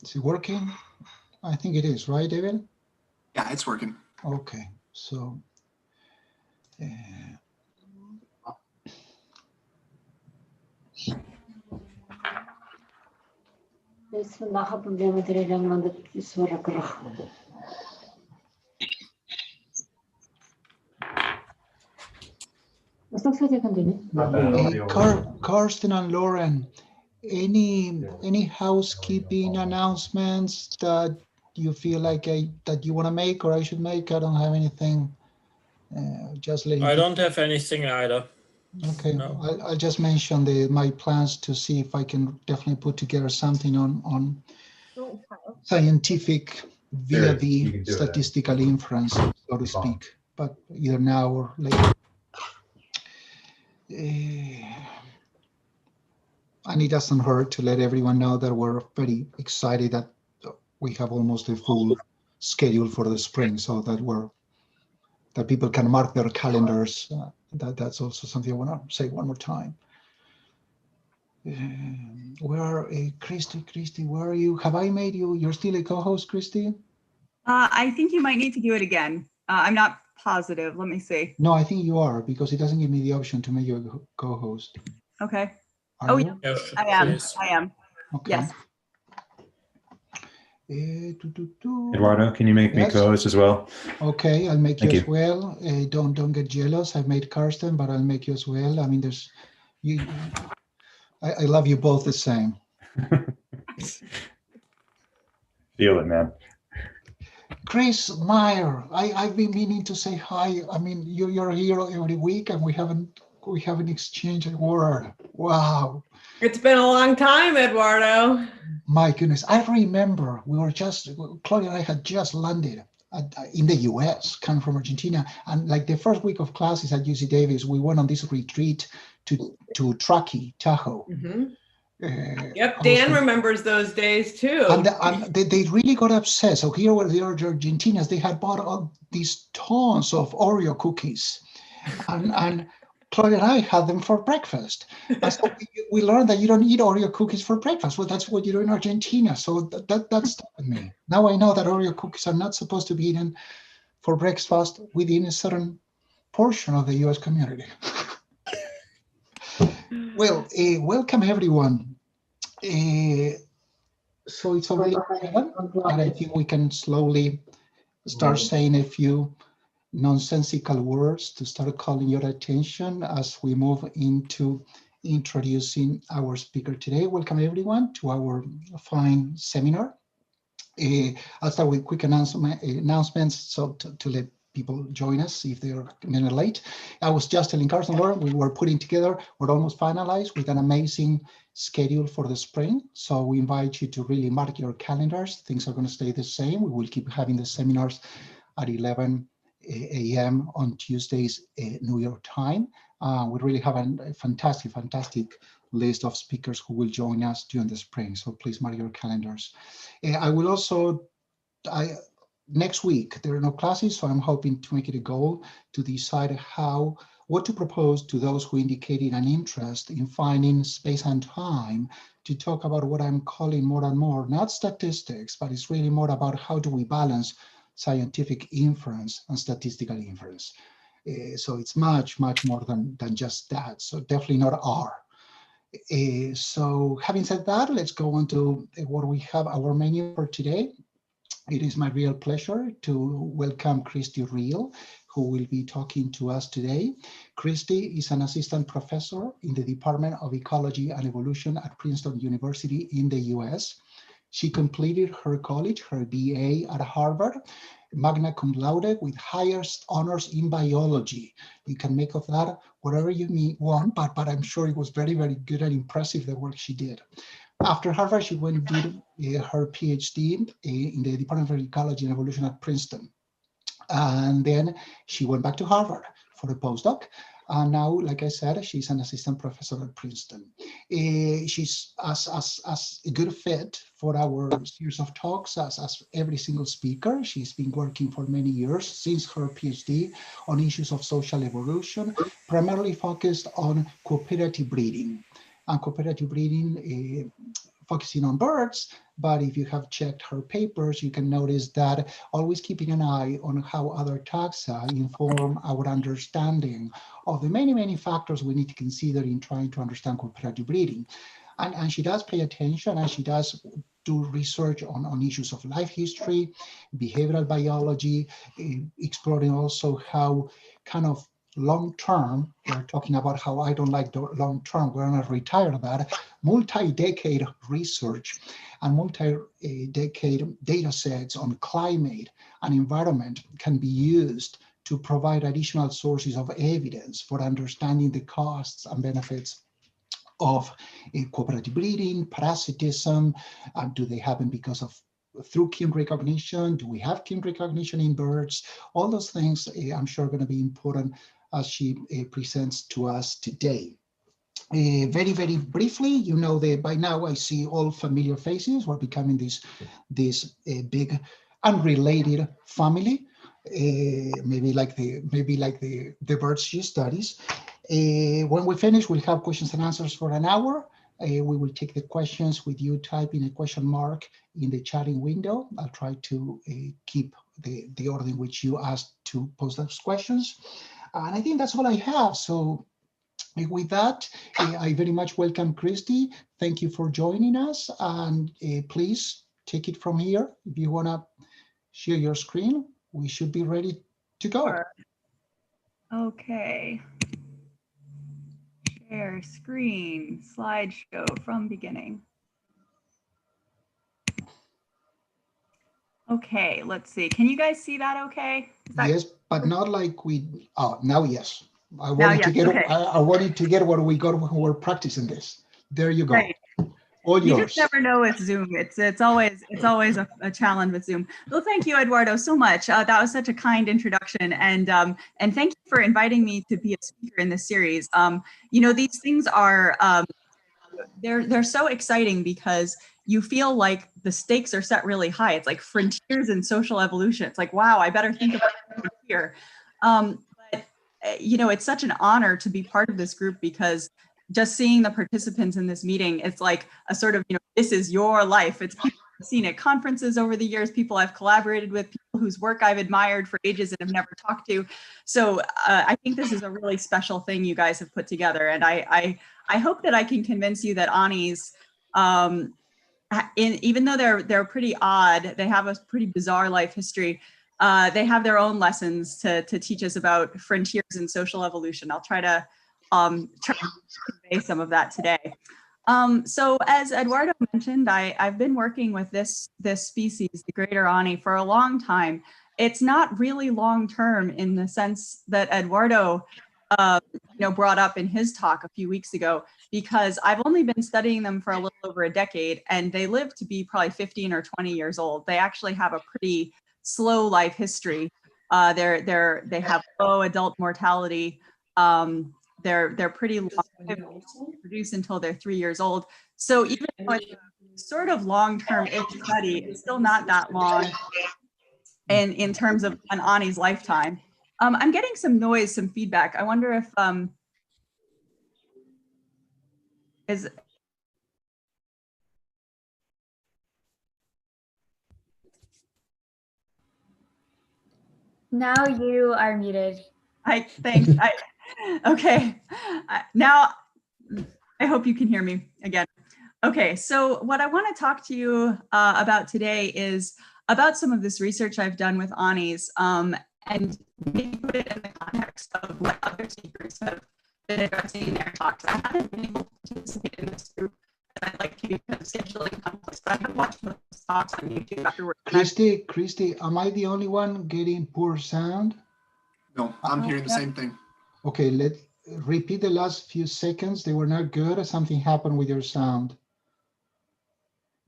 Is it working? I think it is, right, David? Yeah, it's working. Okay, so vandaag problemen met de redden, want het is wakker. Dat is nog wat je kan doen. Karsten and Lauren, any housekeeping announcements that you feel like that you want to make or I should make? I don't have anything. Just letting I don't have anything either. Okay, No. I'll just mention my plans to see if I can definitely put together something on scientific via the statistical inference, so to speak, but either now or later. And it doesn't hurt to let everyone know that we're very excited that we have almost a full schedule for the spring, so that people can mark their calendars. That's also something I want to say one more time. Christy, where are you? Have I made you? You're still a co-host, Christy? I think you might need to do it again. I'm not positive. Let me see. No, I think you are, because it doesn't give me the option to make you a co-host. Okay. Are you? Yes, I am. please. I am. Okay. Yes. Eduardo, can you make me co-host as well? Okay, I'll make you Thank as well. Don't get jealous. I've made Karsten, but I'll make you as well. I mean, there's you. I love you both the same. Feel it, man. Chris Meyer, I've been meaning to say hi. I mean, you're here every week, and we haven't exchanged a word. Wow. It's been a long time, Eduardo. My goodness, I remember Claudia and I had just landed in the US, coming from Argentina, and like the first week of classes at UC Davis, we went on this retreat to Truckee, Tahoe. Mm-hmm. Yep, Dan remembers those days too. And they really got obsessed. So here were the Argentinians, they had bought all these tons of Oreo cookies, and Claudia and I had them for breakfast. And so we learned that you don't eat Oreo cookies for breakfast. Well, that's what you do in Argentina. So that stuck with me. Now I know that Oreo cookies are not supposed to be eaten for breakfast within a certain portion of the US community. Well, welcome everyone. So it's already 7, and I think we can slowly start saying a few nonsensical words to start calling your attention as we move into introducing our speaker today. Welcome everyone to our fine seminar. I'll start with quick announcements so to let people join us if they're a minute late. I was just telling Carson and Lauren, we were putting together, we're almost finalized with an amazing schedule for the spring. So we invite you to really mark your calendars. Things are going to stay the same. We will keep having the seminars at 11 a.m. on Tuesdays, New York time. We really have a fantastic list of speakers who will join us during the spring. So please mark your calendars. I will also, next week, there are no classes, so I'm hoping to make it a goal to decide what to propose to those who indicated an interest in finding space and time to talk about what I'm calling more and more, not statistics, but it's really more about how do we balance scientific inference and statistical inference. So it's much more than just that. So definitely not R. So having said that, let's go on to what we have, our menu for today. It is my real pleasure to welcome Christina Riehl, who will be talking to us today. Christy is an assistant professor in the Department of Ecology and Evolution at Princeton University in the US. She completed her college, her BA at Harvard, magna cum laude with highest honors in biology. You can make of that whatever you want, but I'm sure it was very good and impressive, the work she did. After Harvard, she went and did her PhD in the Department of Ecology and Evolution at Princeton. And then she went back to Harvard for a postdoc. And now, like I said, she's an assistant professor at Princeton. She's as a good fit for our series of talks as every single speaker. She's been working for many years since her PhD on issues of social evolution, primarily focused on cooperative breeding. And cooperative breeding, focusing on birds, but if you have checked her papers, you can notice that always keeping an eye on how other taxa inform our understanding of the many, many factors we need to consider in trying to understand cooperative breeding. And she does pay attention, and she does do research on issues of life history, behavioral biology, exploring also how kind of long-term, we're talking about how I don't like the long-term, we're gonna retire that, multi-decade research and multi-decade data sets on climate and environment can be used to provide additional sources of evidence for understanding the costs and benefits of cooperative breeding, parasitism. Do they happen because of through kin recognition? Do we have kin recognition in birds? All those things I'm sure are going to be important as she presents to us today. Very, very briefly, you know that by now I see all familiar faces. We're becoming this big unrelated family, maybe like the birds she studies. When we finish, we'll have questions and answers for an hour. We will take the questions with you typing a question mark in the chatting window. I'll try to keep the order in which you asked to pose those questions. And I think that's all I have. So with that, I very much welcome Christy. Thank you for joining us. And please take it from here. If you want to share your screen, we should be ready to go. Sure. Okay. Share screen, slideshow from beginning. Okay, let's see. Can you guys see that okay? Yes, but not like we, oh, now yes. I wanted to get, okay. I wanted to get what we got when we were practicing this. There you go. Right. All You yours. just never know with Zoom. It's always a challenge with Zoom. Well, thank you, Eduardo, so much. That was such a kind introduction, and thank you for inviting me to be a speaker in this series. You know, these things are they're so exciting because you feel like the stakes are set really high. It's like frontiers in social evolution. It's like, wow, I better think about the frontier. But you know, it's such an honor to be part of this group because just seeing the participants in this meeting, it's like a sort of, you know, this is your life. It's people I've seen at conferences over the years, people I've collaborated with, people whose work I've admired for ages and have never talked to. So I think this is a really special thing you guys have put together. And I hope that I can convince you that Anis, even though they're pretty odd, they have a pretty bizarre life history, they have their own lessons to teach us about frontiers in social evolution. I'll try to convey some of that today. So as Eduardo mentioned, I've been working with this species, the greater Ani, for a long time. It's not really long-term in the sense that Eduardo brought up in his talk a few weeks ago, because I've only been studying them for a little over a decade, and they live to be probably 15 or 20 years old. They actually have a pretty slow life history. They have low adult mortality. They're pretty long, they produce until they're 3 years old. So even though it's a sort of long-term-ish study, it's still not that long in terms of an Ani's lifetime. I'm getting some noise, some feedback. I wonder if Now you are muted. Thanks. Okay. Now I hope you can hear me again. Okay, so what I want to talk to you about today is about some of this research I've done with Anis, and maybe put it in the context of what other speakers have been addressing in their talks. I haven't been able to participate in this group, and I'd like to because of scheduling conflicts, but I have watched those talks on YouTube afterwards. Christy, am I the only one getting poor sound? No, I'm hearing the same thing. Okay, let's repeat the last few seconds. They were not good, or something happened with your sound.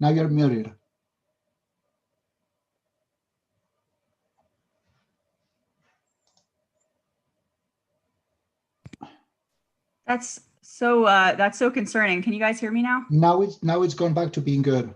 Now you're muted. That's so concerning. Can you guys hear me now? Now it's gone back to being good.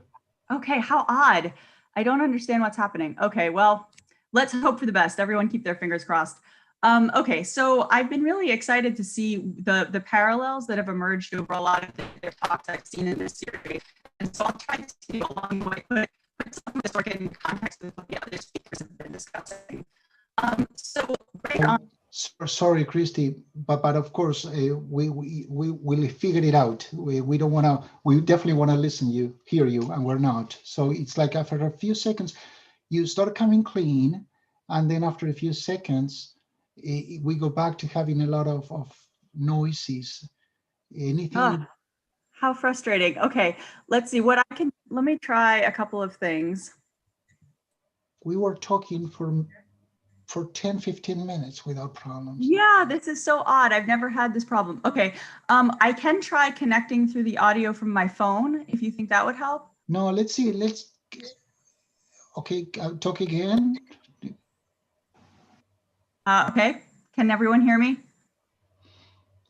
Okay, how odd. I don't understand what's happening. Okay, well, let's hope for the best. Everyone keep their fingers crossed. Okay, so I've been really excited to see the parallels that have emerged over a lot of the talks I've seen in this series. And so I'll try to see along the way, but put some of this work in context with what the other speakers have been discussing. So right on. Sorry, Christy, but of course we will figure it out. We don't want to. We definitely want to hear you, and we're not. So it's like after a few seconds, you start coming clean, and then after a few seconds, we go back to having a lot of noises. Anything? How frustrating. Okay, let's see what I can. Let me try a couple of things. We were talking for 10, 15 minutes without problems. Yeah, this is so odd. I've never had this problem. Okay, I can try connecting through the audio from my phone if you think that would help. No, let's see. Okay, talk again. Okay, can everyone hear me?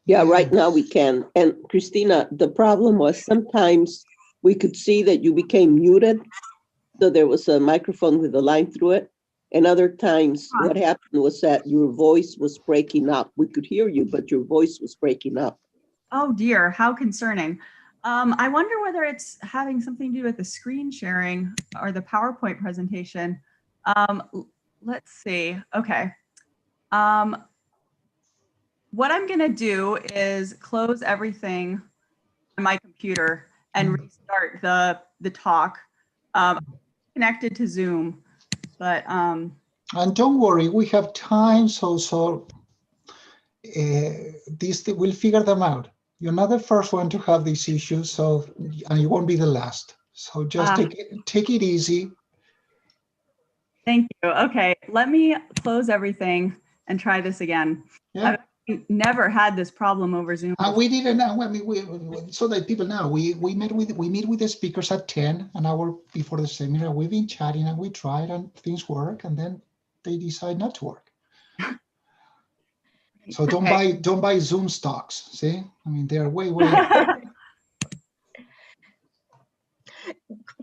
Yeah, right now we can. And Christina, the problem was sometimes we could see that you became muted. So there was a microphone with a line through it. And other times what happened was that your voice was breaking up. We could hear you, but your voice was breaking up. Oh dear, how concerning. I wonder whether it's having something to do with the screen sharing or the PowerPoint presentation. Let's see, okay. What I'm gonna do is close everything on my computer and restart the talk. Connected to Zoom. But and don't worry, we have time, so we'll figure them out. You're not the first one to have these issues, so and you won't be the last. So just take it easy. Thank you. Okay, let me close everything and try this again. Yeah. I've never had this problem over Zoom. We didn't know. I mean, so that people know, we meet with the speakers at 10, an hour before the seminar. We've been chatting and we tried and things work, and then they decide not to work. So don't buy Zoom stocks. See, I mean, they're way.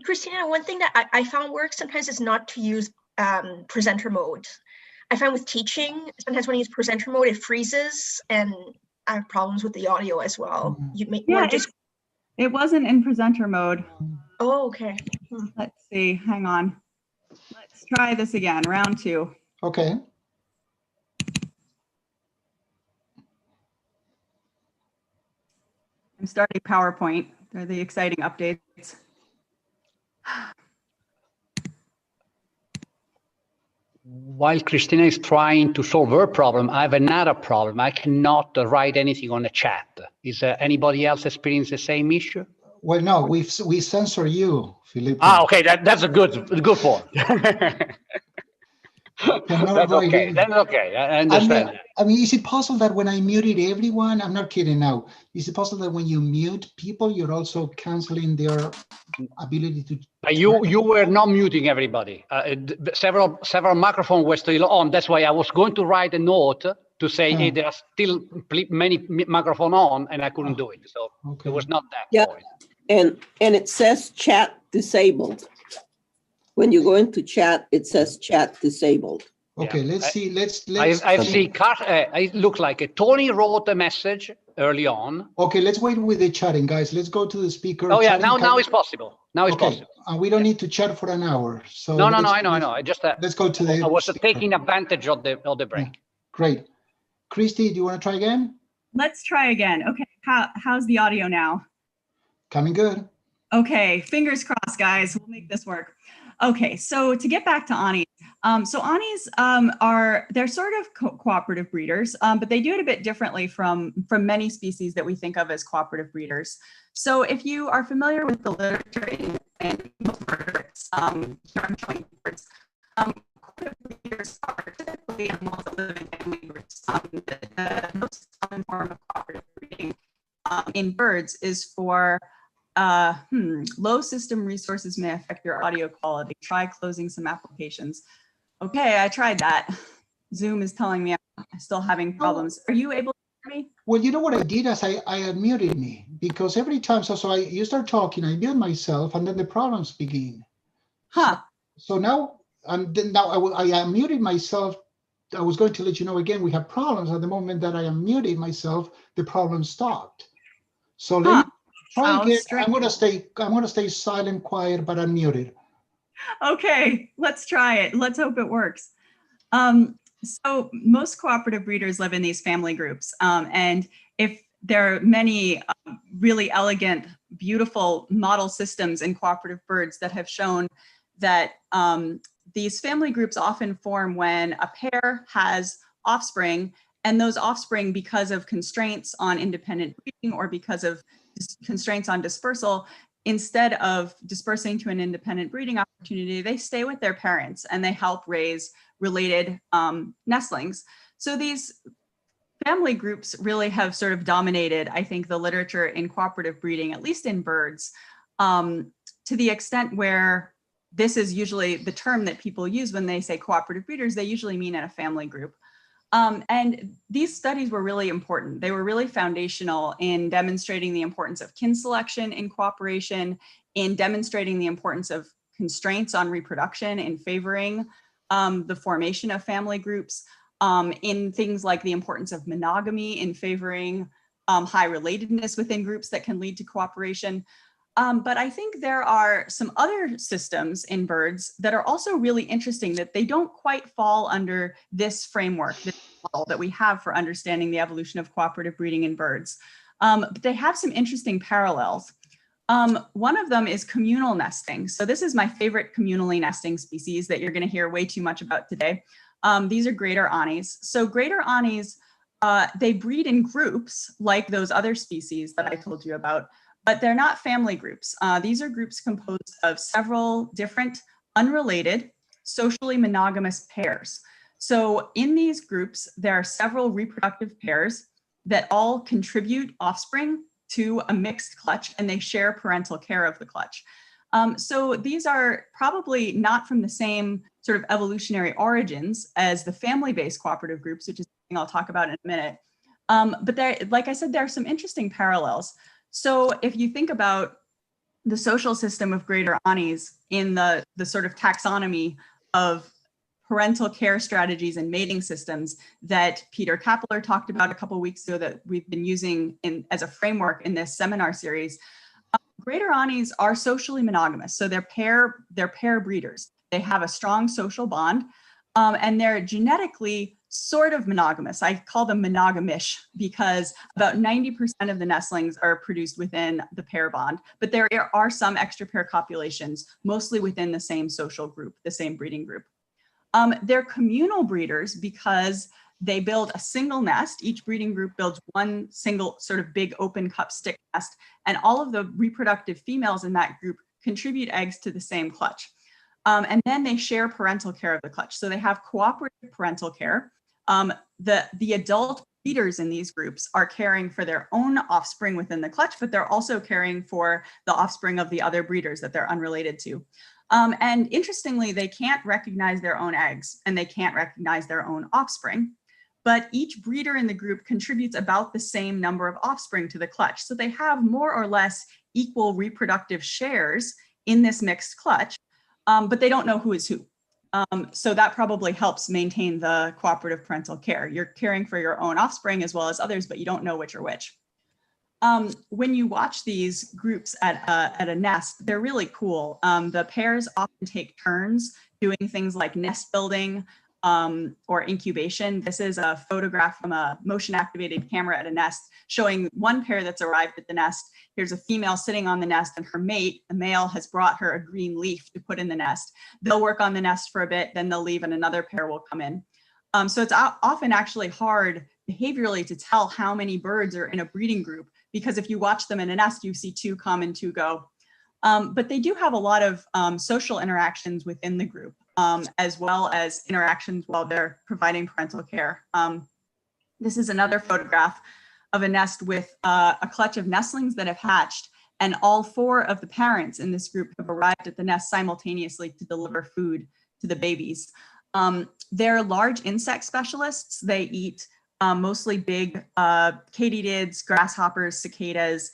Christina, one thing that I found works sometimes is not to use presenter mode. I find with teaching, sometimes when you use presenter mode, it freezes, and I have problems with the audio as well. It wasn't in presenter mode. Oh, okay. Let's see, hang on. Let's try this again, round 2. Okay. I'm starting PowerPoint. They're the exciting updates. While Christina is trying to solve her problem, I have another problem. I cannot write anything on the chat. Is anybody else experiencing the same issue? Well, no, we censor you, Felipe. Okay, that's a good point. That's okay. That's okay. I understand. I mean, is it possible that when I muted everyone, I'm not kidding now, is it possible that when you mute people, you're also canceling their ability to... You were not muting everybody. Several microphones were still on. That's why I was going to write a note to say, hey, there are still many microphones on, and I couldn't do it. So it was not that point. And it says chat disabled. When you go into chat, it says chat disabled. Okay, let's see. I see. It looks like Tony wrote a message early on. Okay, let's wait with the chatting, guys. Let's go to the speaker. Oh yeah, now it's possible. Now it's possible. And we don't need to chat for an hour. So no, I know. I just let's go to the. I was taking advantage of the break. Yeah. Great, Christy, do you want to try again? Let's try again. Okay, how's the audio now? Coming good. Okay, fingers crossed, guys. We'll make this work. Okay, so to get back to Anis, so Anis they're sort of cooperative breeders, but they do it a bit differently from many species that we think of as cooperative breeders. So if you are familiar with the literature and invertebrates, birds, cooperative breeders are typically animals that live in family groups. The most common form of cooperative breeding in birds is for low system resources may affect your audio quality. Try closing some applications. Okay, I tried that. Zoom is telling me I'm still having problems. Are you able to hear me? Well, you know what I did is I unmuted me, because every time, you start talking, I mute myself, and then the problems begin. So now, I unmuted myself. I was going to let you know again, we have problems. At the moment that I unmuted myself, the problem stopped. So Try How again. strange. I'm gonna stay silent, quiet, but unmuted. Okay, let's try it. Let's hope it works. So most cooperative breeders live in these family groups. And if there are many really elegant, beautiful model systems in cooperative birds that have shown that these family groups often form when a pair has offspring, and those offspring, because of constraints on independent breeding or because of constraints on dispersal, instead of dispersing to an independent breeding opportunity, they stay with their parents and they help raise related nestlings. So these family groups really have sort of dominated, I think, the literature in cooperative breeding, at least in birds, to the extent where this is usually the term that people use when they say cooperative breeders, they usually mean in a family group. And these studies were really important. They were really foundational in demonstrating the importance of kin selection in cooperation, in demonstrating the importance of constraints on reproduction, in favoring the formation of family groups, in things like the importance of monogamy, in favoring high relatedness within groups that can lead to cooperation. But I think there are some other systems in birds that are also really interesting, that they don't quite fall under this framework, this model that we have for understanding the evolution of cooperative breeding in birds. But they have some interesting parallels. One of them is communal nesting. So this is my favorite communally nesting species that you're going to hear way too much about today. These are greater anis. So greater anis, they breed in groups like those other species that I told you about, but they're not family groups. These are groups composed of several different unrelated, socially monogamous pairs. So in these groups, there are several reproductive pairs that all contribute offspring to a mixed clutch, and they share parental care of the clutch. So these are probably not from the same sort of evolutionary origins as the family-based cooperative groups, which is something I'll talk about in a minute. But there, like I said, there are some interesting parallels. So if you think about the social system of greater anis in the sort of taxonomy of parental care strategies and mating systems that Peter Kappeler talked about a couple of weeks ago, that we've been using as a framework in this seminar series, greater anis are socially monogamous. So they're pair breeders. They have a strong social bond, and they're genetically sort of monogamous. I call them monogamish because about 90% of the nestlings are produced within the pair bond, but there are some extra pair copulations, mostly within the same social group, the same breeding group. They're communal breeders because they build a single nest. Each breeding group builds one single sort of big open cup stick nest, and all of the reproductive females in that group contribute eggs to the same clutch. And then they share parental care of the clutch. So they have cooperative parental care. The adult breeders in these groups are caring for their own offspring within the clutch, but they're also caring for the offspring of the other breeders that they're unrelated to. And interestingly, they can't recognize their own eggs and they can't recognize their own offspring, but each breeder in the group contributes about the same number of offspring to the clutch. So they have more or less equal reproductive shares in this mixed clutch, but they don't know who is who. So that probably helps maintain the cooperative parental care. You're caring for your own offspring as well as others, but you don't know which are which. When you watch these groups at a nest, they're really cool. The pairs often take turns doing things like nest building or incubation. This is a photograph from a motion activated camera at a nest showing one pair that's arrived at the nest. Here's a female sitting on the nest and her mate, the male, has brought her a green leaf to put in the nest. They'll work on the nest for a bit, then they'll leave and another pair will come in. So it's often actually hard behaviorally to tell how many birds are in a breeding group, because if you watch them in a nest, you see two come and two go. But they do have a lot of social interactions within the group, as well as interactions while they're providing parental care. This is another photograph of a nest with a clutch of nestlings that have hatched, and all four of the parents in this group have arrived at the nest simultaneously to deliver food to the babies. They're large insect specialists. They eat mostly big katydids, grasshoppers, cicadas,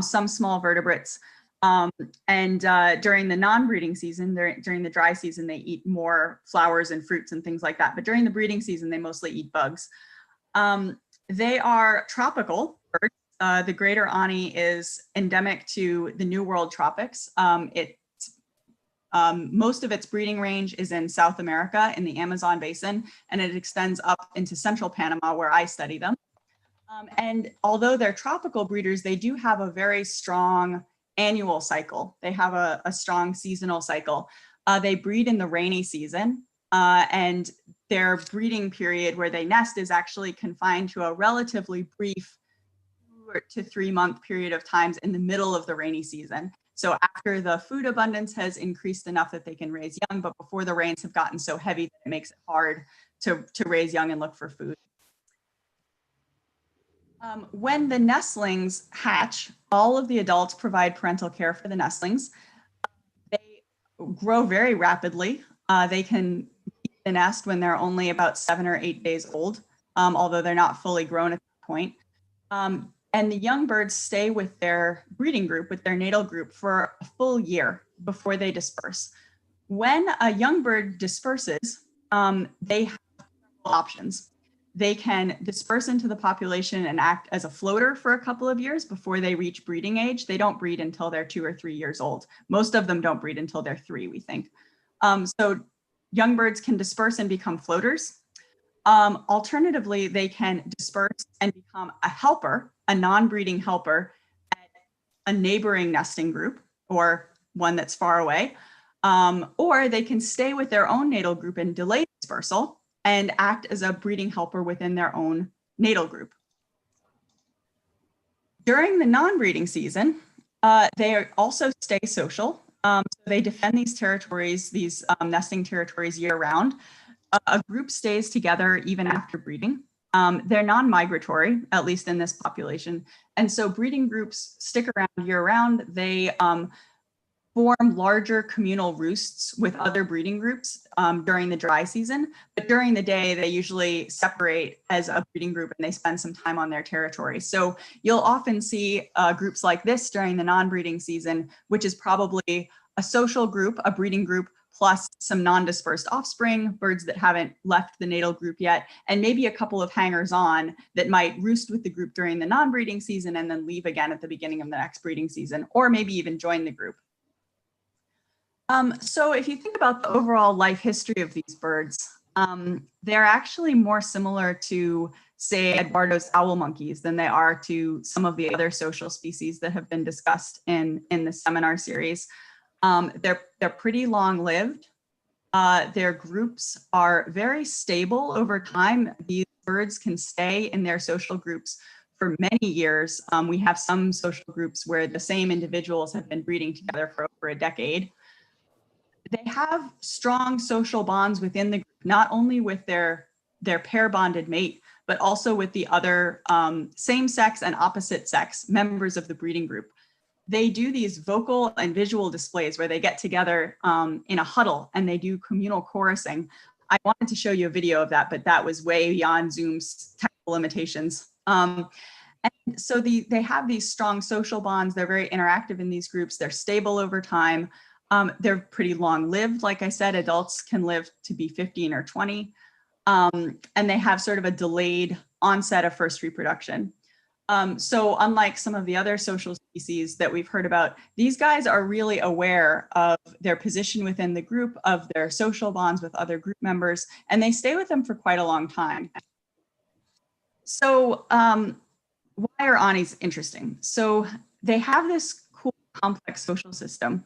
some small vertebrates. And during the non-breeding season, during the dry season, they eat more flowers and fruits and things like that. But during the breeding season, they mostly eat bugs. They are tropical birds. the greater ani is endemic to the New World tropics. Most of its breeding range is in South America in the Amazon basin, and it extends up into central Panama where I study them. And although they're tropical breeders, they do have a very strong annual cycle. They have a strong seasonal cycle. They breed in the rainy season, and their breeding period where they nest is actually confined to a relatively brief 2 to 3 month period of times in the middle of the rainy season. So after the food abundance has increased enough that they can raise young, but before the rains have gotten so heavy that it makes it hard to raise young and look for food. When the nestlings hatch, all of the adults provide parental care for the nestlings. They grow very rapidly. They can leave the nest when they're only about 7 or 8 days old, although they're not fully grown at that point. And the young birds stay with their breeding group, with their natal group, for a full year before they disperse. When a young bird disperses, they have several options. They can disperse into the population and act as a floater for a couple of years before they reach breeding age. They don't breed until they're 2 or 3 years old. Most of them don't breed until they're 3, we think. So young birds can disperse and become floaters. Alternatively, they can disperse and become a helper, a non-breeding helper at a neighboring nesting group or one that's far away. Or they can stay with their own natal group and delay dispersal and act as a breeding helper within their own natal group. During the non-breeding season, they also stay social. So they defend these territories, these nesting territories year round. A group stays together even after breeding. They're non-migratory, at least in this population. And so breeding groups stick around year round. They form larger communal roosts with other breeding groups during the dry season. But during the day, they usually separate as a breeding group and they spend some time on their territory. So you'll often see groups like this during the non-breeding season, which is probably a social group, a breeding group, plus some non-dispersed offspring, birds that haven't left the natal group yet, and maybe a couple of hangers-on that might roost with the group during the non-breeding season and then leave again at the beginning of the next breeding season, or maybe even join the group. So if you think about the overall life history of these birds, they're actually more similar to, say, Eduardo's owl monkeys than they are to some of the other social species that have been discussed in the seminar series. They're pretty long-lived. Their groups are very stable over time. These birds can stay in their social groups for many years. We have some social groups where the same individuals have been breeding together for over a decade. They have strong social bonds within the group, not only with their pair-bonded mate, but also with the other same-sex and opposite-sex members of the breeding group. They do these vocal and visual displays where they get together in a huddle and they do communal chorusing. I wanted to show you a video of that, but that was way beyond Zoom's technical limitations. And so they have these strong social bonds. They're very interactive in these groups. They're stable over time. They're pretty long-lived. Like I said, adults can live to be 15 or 20. And they have sort of a delayed onset of first reproduction. So unlike some of the other social species that we've heard about, these guys are really aware of their position within the group, of their social bonds with other group members, and they stay with them for quite a long time. So why are anis interesting? So they have this cool, complex social system,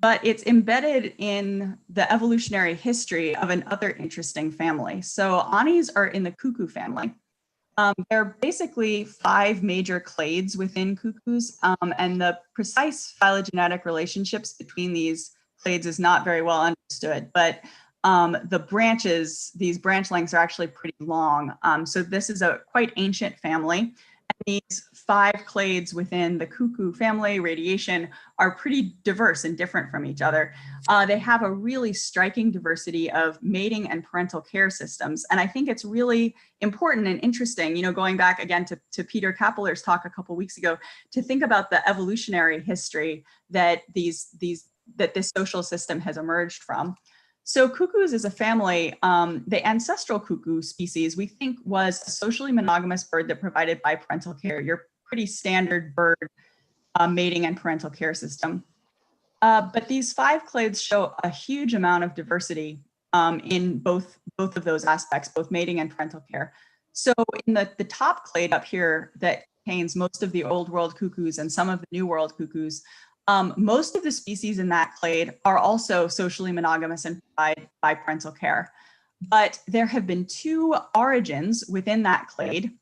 but it's embedded in the evolutionary history of another interesting family. So anis are in the cuckoo family. There are basically 5 major clades within cuckoos, and the precise phylogenetic relationships between these clades is not very well understood, but the branches, these branch lengths are actually pretty long. So this is a quite ancient family. And these 5 clades within the cuckoo family, radiation, are pretty diverse and different from each other. They have a really striking diversity of mating and parental care systems. And I think it's really important and interesting, you know, going back again to Peter Kappeler's talk a couple weeks ago, to think about the evolutionary history that that this social system has emerged from. So cuckoos as a family, the ancestral cuckoo species, we think, was a socially monogamous bird that provided biparental care. You're pretty standard bird mating and parental care system. But these 5 clades show a huge amount of diversity in both of those aspects, both mating and parental care. So in the top clade up here that contains most of the old world cuckoos and some of the new world cuckoos, most of the species in that clade are also socially monogamous and provide biparental care. But there have been 2 origins within that clade.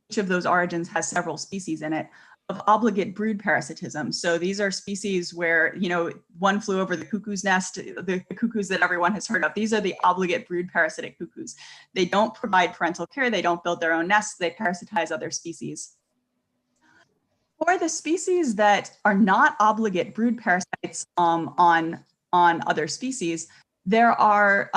Each of those origins has several species in it of obligate brood parasitism. So these are species where, you know, one flew over the cuckoo's nest, the cuckoos that everyone has heard of. These are the obligate brood parasitic cuckoos. They don't provide parental care. They don't build their own nests. They parasitize other species. For the species that are not obligate brood parasites on other species, there are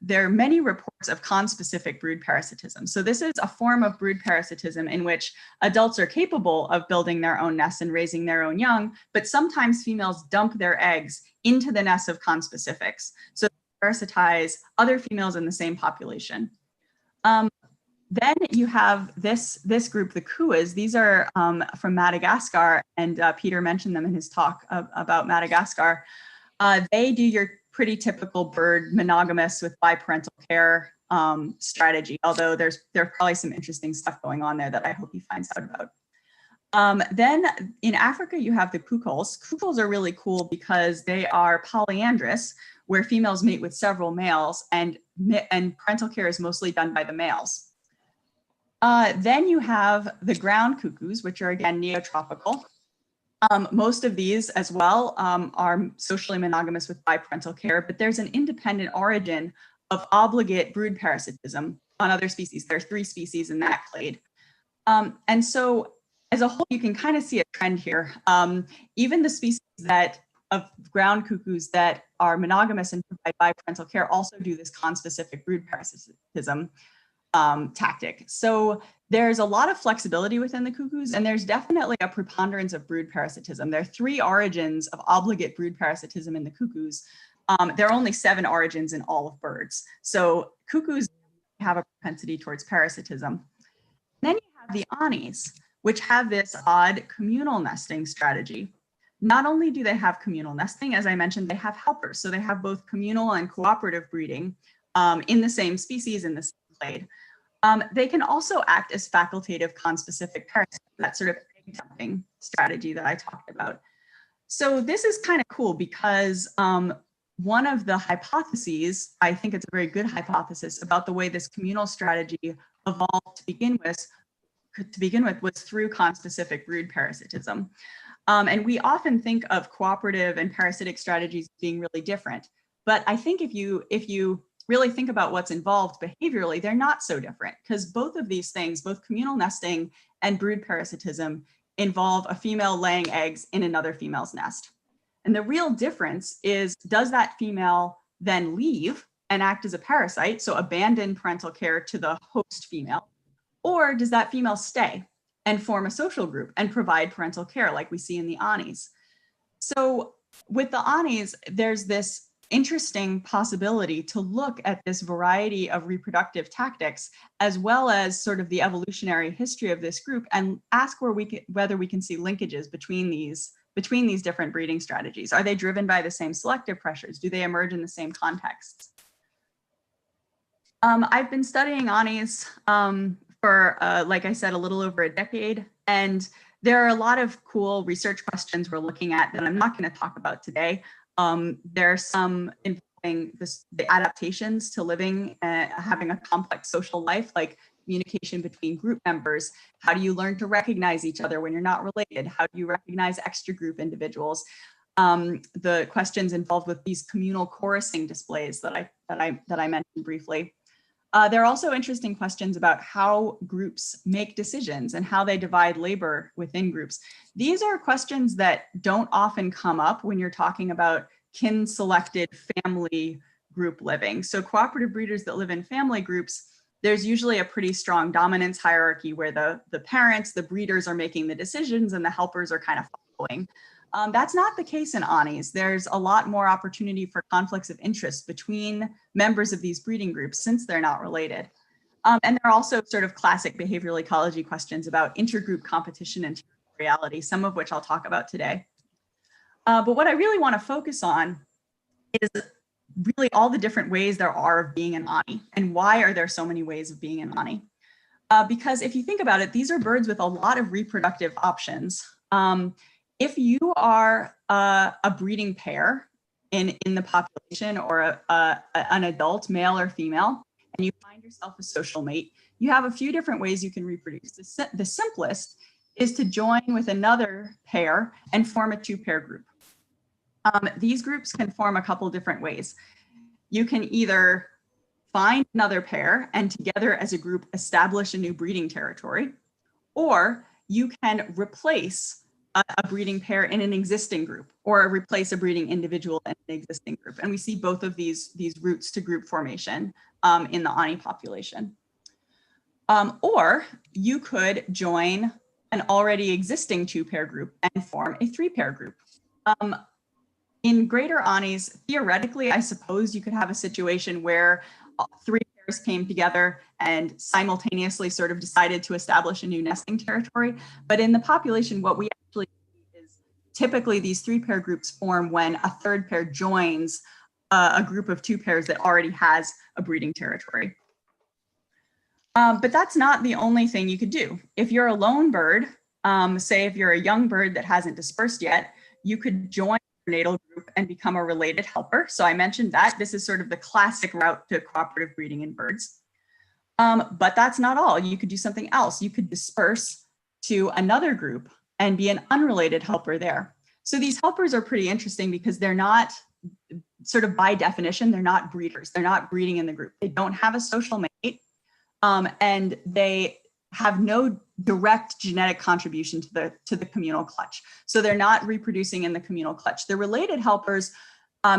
many reports of conspecific brood parasitism. So this is a form of brood parasitism in which adults are capable of building their own nests and raising their own young, but sometimes females dump their eggs into the nests of conspecifics. So they parasitize other females in the same population. Then you have this group, the kuas. These are from Madagascar, and Peter mentioned them in his talk about Madagascar. They do your pretty typical bird monogamous with biparental care strategy, although there's probably some interesting stuff going on there that I hope he finds out about. Then in Africa, you have the kukals. Kukals are really cool because they are polyandrous, where females mate with several males, and parental care is mostly done by the males. Then you have the ground cuckoos, which are again neotropical. Most of these as well are socially monogamous with biparental care, but there's an independent origin of obligate brood parasitism on other species. There are 3 species in that clade. And so as a whole, you can kind of see a trend here. Even the species of ground cuckoos that are monogamous and provide biparental care also do this conspecific brood parasitism tactic. So there's a lot of flexibility within the cuckoos, and there's definitely a preponderance of brood parasitism. There are 3 origins of obligate brood parasitism in the cuckoos. There are only 7 origins in all of birds. So cuckoos have a propensity towards parasitism. And then you have the anis, which have this odd communal nesting strategy. Not only do they have communal nesting, as I mentioned, they have helpers. So they have both communal and cooperative breeding in the same species in the same clade. They can also act as facultative conspecific parasites, that sort of egg dumping strategy that I talked about. So this is kind of cool because one of the hypotheses, I think it's a very good hypothesis about the way this communal strategy evolved to begin with was through conspecific brood parasitism. And we often think of cooperative and parasitic strategies being really different. But I think if you really think about what's involved behaviorally, they're not so different, because both of these things, both communal nesting and brood parasitism, involve a female laying eggs in another female's nest. And the real difference is, does that female then leave and act as a parasite, so abandon parental care to the host female, or does that female stay and form a social group and provide parental care like we see in the anis? So with the anis, there's this interesting possibility to look at this variety of reproductive tactics, as well as sort of the evolutionary history of this group, and ask whether we can see linkages between these different breeding strategies. Are they driven by the same selective pressures? Do they emerge in the same contexts? I've been studying anis for, like I said, a little over a decade, and there are a lot of cool research questions we're looking at that I'm not going to talk about today. There are some involving the adaptations to living, having a complex social life, like communication between group members. How do you learn to recognize each other when you're not related? How do you recognize extra group individuals? The questions involved with these communal chorusing displays that I mentioned briefly. There are also interesting questions about how groups make decisions and how they divide labor within groups. These are questions that don't often come up when you're talking about kin-selected family group living. So cooperative breeders that live in family groups, there's usually a pretty strong dominance hierarchy where the parents, the breeders, are making the decisions and the helpers are kind of following. That's not the case in anis. There's a lot more opportunity for conflicts of interest between members of these breeding groups since they're not related. And there are also sort of classic behavioral ecology questions about intergroup competition and territoriality, some of which I'll talk about today. But what I really want to focus on is really all the different ways there are of being an Ani, and why are there so many ways of being an Ani? Because if you think about it, these are birds with a lot of reproductive options. If you are a breeding pair in the population, or an adult, male or female, and you find yourself a social mate, you have a few different ways you can reproduce. The simplest is to join with another pair and form a two-pair group. These groups can form a couple different ways. You can either find another pair and together as a group establish a new breeding territory, or you can replace a breeding pair in an existing group, or replace a breeding individual in an existing group. And we see both of these routes to group formation in the Ani population. Or you could join an already existing two-pair group and form a three-pair group. In greater Anis, theoretically, I suppose you could have a situation where three pairs came together and simultaneously sort of decided to establish a new nesting territory. But in the population, what we actually see is typically these three-pair groups form when a third pair joins a group of two pairs that already has a breeding territory. But that's not the only thing you could do. If you're a lone bird, say if you're a young bird that hasn't dispersed yet, you could join your natal group and become a related helper. So I mentioned that this is sort of the classic route to cooperative breeding in birds. But that's not all. You could do something else. You could disperse to another group and be an unrelated helper there. So these helpers are pretty interesting because they're not, sort of by definition, they're not breeders. They're not breeding in the group. They don't have a social mate. And they have no direct genetic contribution to the communal clutch. So they're not reproducing in the communal clutch. The related helpers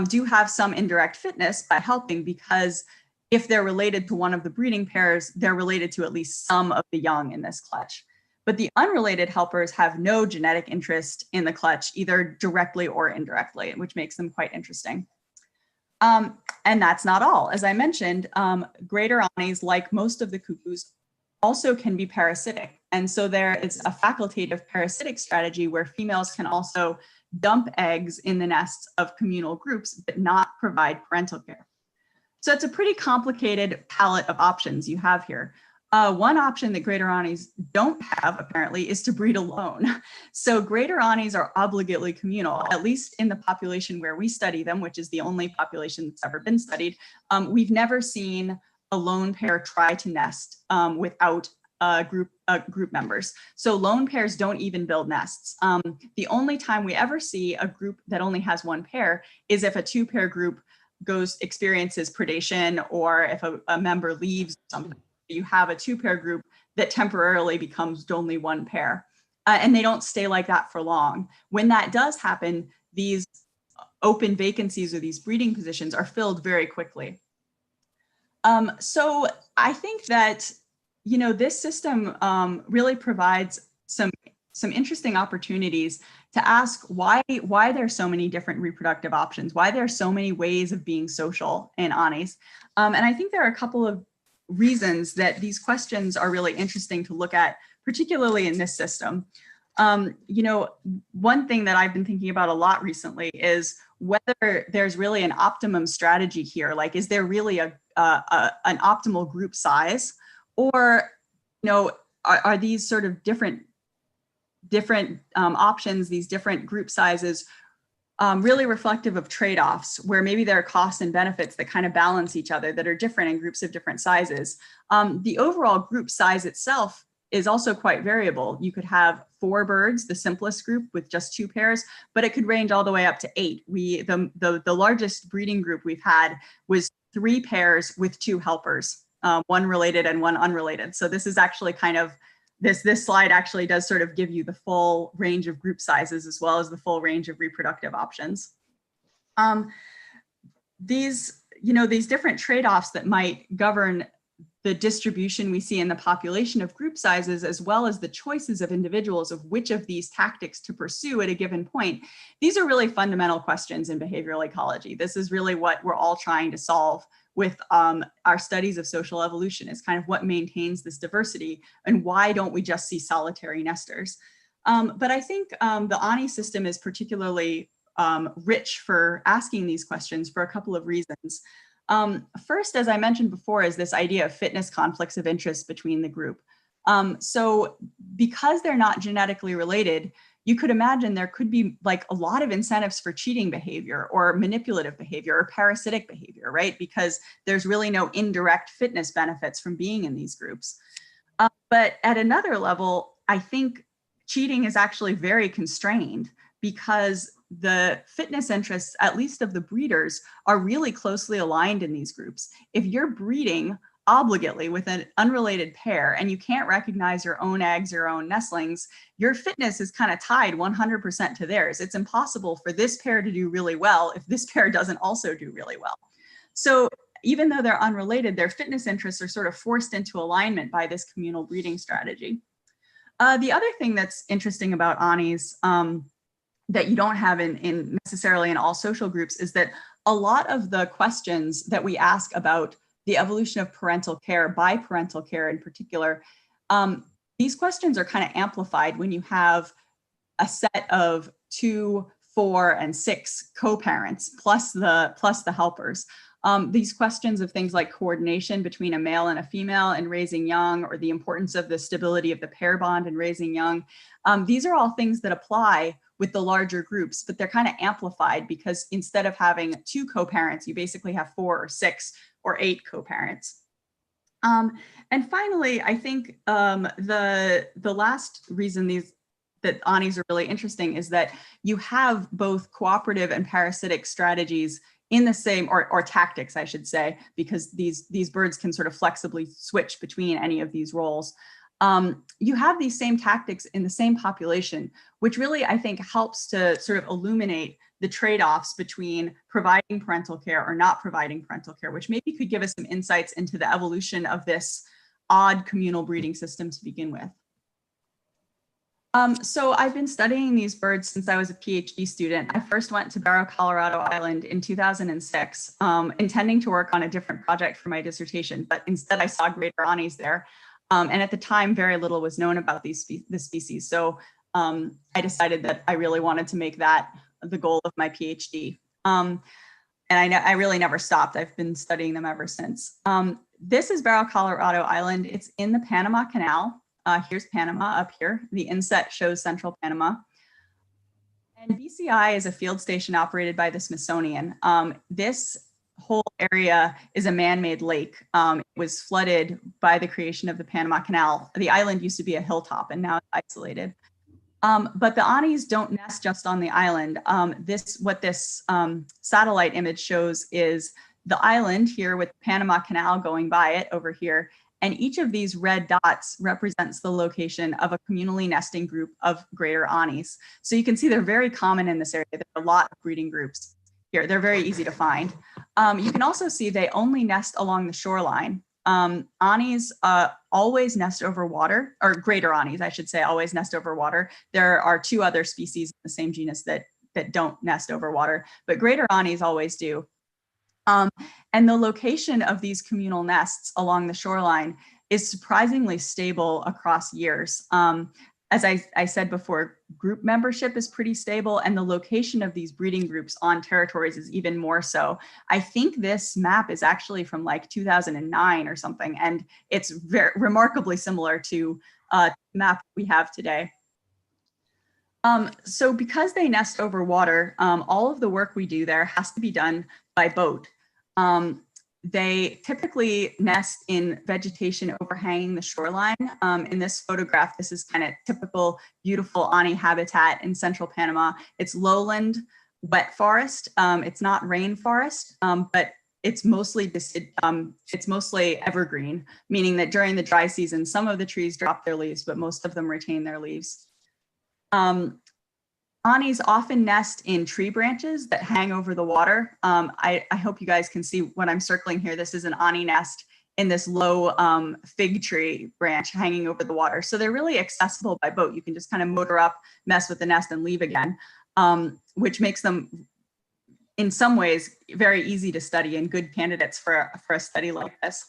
do have some indirect fitness by helping, because if they're related to one of the breeding pairs, they're related to at least some of the young in this clutch. But the unrelated helpers have no genetic interest in the clutch, either directly or indirectly, which makes them quite interesting. And that's not all. As I mentioned, greater Anis, like most of the cuckoos, also can be parasitic. And so there is a facultative parasitic strategy where females can also dump eggs in the nests of communal groups, but not provide parental care. So it's a pretty complicated palette of options you have here. One option that greater Anis don't have, apparently, is to breed alone. So greater Anis are obligately communal, at least in the population where we study them, which is the only population that's ever been studied. We've never seen a lone pair try to nest without group members. So lone pairs don't even build nests. The only time we ever see a group that only has one pair is if a two-pair group experiences predation, or if a member leaves something. You have a two-pair group that temporarily becomes only one pair, and they don't stay like that for long. When that does happen, these open vacancies or these breeding positions are filled very quickly. So I think that, you know, this system really provides some interesting opportunities to ask why there's so many different reproductive options, why there are so many ways of being social in Anis. And I think there are a couple of reasons that these questions are really interesting to look at, particularly in this system. You know, one thing that I've been thinking about a lot recently is whether there's really an optimum strategy here. Like, is there really an optimal group size, or, you know, are these sort of different options, these different group sizes, really reflective of trade-offs, where maybe there are costs and benefits that kind of balance each other, that are different in groups of different sizes. The overall group size itself is also quite variable. You could have 4 birds, the simplest group with just 2 pairs, but it could range all the way up to 8. The largest breeding group we've had was 3 pairs with 2 helpers, one related and one unrelated. So this is actually kind of, this slide actually does sort of give you the full range of group sizes as well as the full range of reproductive options. These different trade-offs that might govern the distribution we see in the population of group sizes, as well as the choices of individuals of which of these tactics to pursue at a given point. These are really fundamental questions in behavioral ecology. This is really what we're all trying to solve with our studies of social evolution, is kind of what maintains this diversity, and why don't we just see solitary nesters. But I think the ANI system is particularly rich for asking these questions for a couple of reasons. First, as I mentioned before, is this idea of fitness conflicts of interest between the group. So because they're not genetically related, you could imagine there could be like a lot of incentives for cheating behavior or manipulative behavior or parasitic behavior, right? Because there's really no indirect fitness benefits from being in these groups. But at another level, I think cheating is actually very constrained, because the fitness interests, at least of the breeders, are really closely aligned in these groups. If you're breeding obligately with an unrelated pair and you can't recognize your own eggs, your own nestlings, your fitness is kind of tied 100% to theirs. It's impossible for this pair to do really well if this pair doesn't also do really well. So even though they're unrelated, their fitness interests are sort of forced into alignment by this communal breeding strategy. The other thing that's interesting about ANIs that you don't have necessarily in all social groups is that a lot of the questions that we ask about the evolution of parental care, by parental care in particular, these questions are kind of amplified when you have a set of 2, 4, and 6 co-parents plus the helpers. These questions of things like coordination between a male and a female in raising young, or the importance of the stability of the pair bond in raising young, these are all things that apply with the larger groups, but they're kind of amplified because instead of having 2 co-parents, you basically have 4 or 6 or 8 co-parents. And finally, I think the last reason that ANIs are really interesting is that you have both cooperative and parasitic strategies in the same, or tactics, I should say, because these birds can sort of flexibly switch between any of these roles. You have these same tactics in the same population, which really, I think, helps to sort of illuminate the trade-offs between providing parental care or not providing parental care, which maybe could give us some insights into the evolution of this odd communal breeding system to begin with. So I've been studying these birds since I was a PhD student. I first went to Barrow, Colorado Island in 2006, intending to work on a different project for my dissertation, but instead I saw greater ANIs there. And at the time, very little was known about this species. So I decided that I really wanted to make that the goal of my PhD. And I really never stopped. I've been studying them ever since. This is Barrow, Colorado Island. It's in the Panama Canal. Here's Panama up here. The inset shows central Panama. And BCI is a field station operated by the Smithsonian. This whole area is a man-made lake. It was flooded by the creation of the Panama Canal. The island used to be a hilltop and now it's isolated. But the ANIs don't nest just on the island. What this satellite image shows is the island here with the Panama Canal going by it over here. And each of these red dots represents the location of a communally nesting group of greater ANIs. So you can see they're very common in this area. There are a lot of breeding groups here. They're very easy to find. You can also see they only nest along the shoreline. ANIs always nest over water, or greater ANIs, I should say, always nest over water. There are 2 other species in the same genus that don't nest over water, but greater ANIs always do. And the location of these communal nests along the shoreline is surprisingly stable across years. As I said before, group membership is pretty stable, and the location of these breeding groups on territories is even more so. I think this map is actually from like 2009 or something, and it's very remarkably similar to the map we have today. So because they nest over water, all of the work we do there has to be done by boat. They typically nest in vegetation overhanging the shoreline. In this photograph, this is kind of typical, beautiful ANI habitat in central Panama. It's lowland, wet forest. It's not rainforest, but it's mostly evergreen, meaning that during the dry season, some of the trees drop their leaves, but most of them retain their leaves. ANIs often nest in tree branches that hang over the water. I hope you guys can see what I'm circling here. This is an ANI nest in this low fig tree branch hanging over the water. So they're really accessible by boat. You can just kind of motor up, mess with the nest, and leave again, which makes them, in some ways, very easy to study and good candidates for a study like this.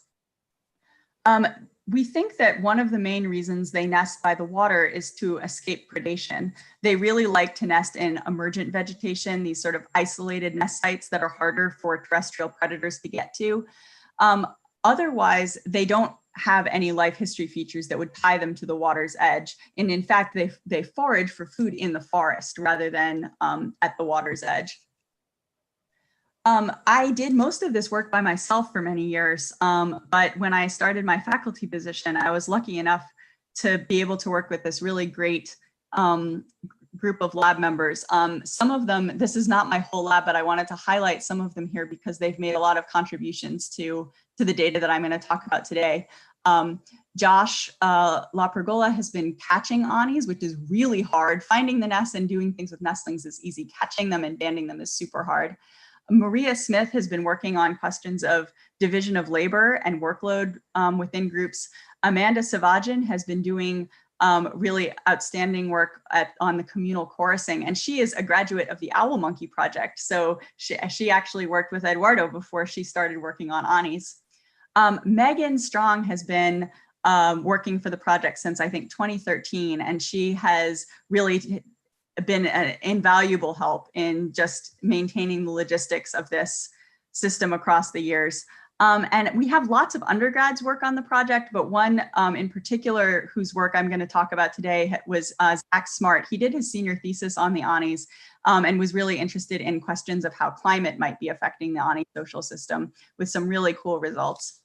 We think that one of the main reasons they nest by the water is to escape predation. They really like to nest in emergent vegetation, these sort of isolated nest sites that are harder for terrestrial predators to get to. Otherwise, they don't have any life history features that would tie them to the water's edge. And in fact, they forage for food in the forest rather than at the water's edge. I did most of this work by myself for many years, but when I started my faculty position, I was lucky enough to be able to work with this really great group of lab members. Some of them, this is not my whole lab, but I wanted to highlight some of them here because they've made a lot of contributions to the data that I'm going to talk about today. Josh LaPergola has been catching anis, which is really hard. Finding the nests and doing things with nestlings is easy. Catching them and banding them is super hard. Maria Smith has been working on questions of division of labor and workload within groups. Amanda Savajan has been doing really outstanding work on the communal chorusing, and she is a graduate of the Owl Monkey Project. So she actually worked with Eduardo before she started working on anis. Megan Strong has been working for the project since I think 2013, and she has really been an invaluable help in just maintaining the logistics of this system across the years. And we have lots of undergrads work on the project, but one in particular whose work I'm going to talk about today was Zach Smart. He did his senior thesis on the anis and was really interested in questions of how climate might be affecting the ani social system with some really cool results.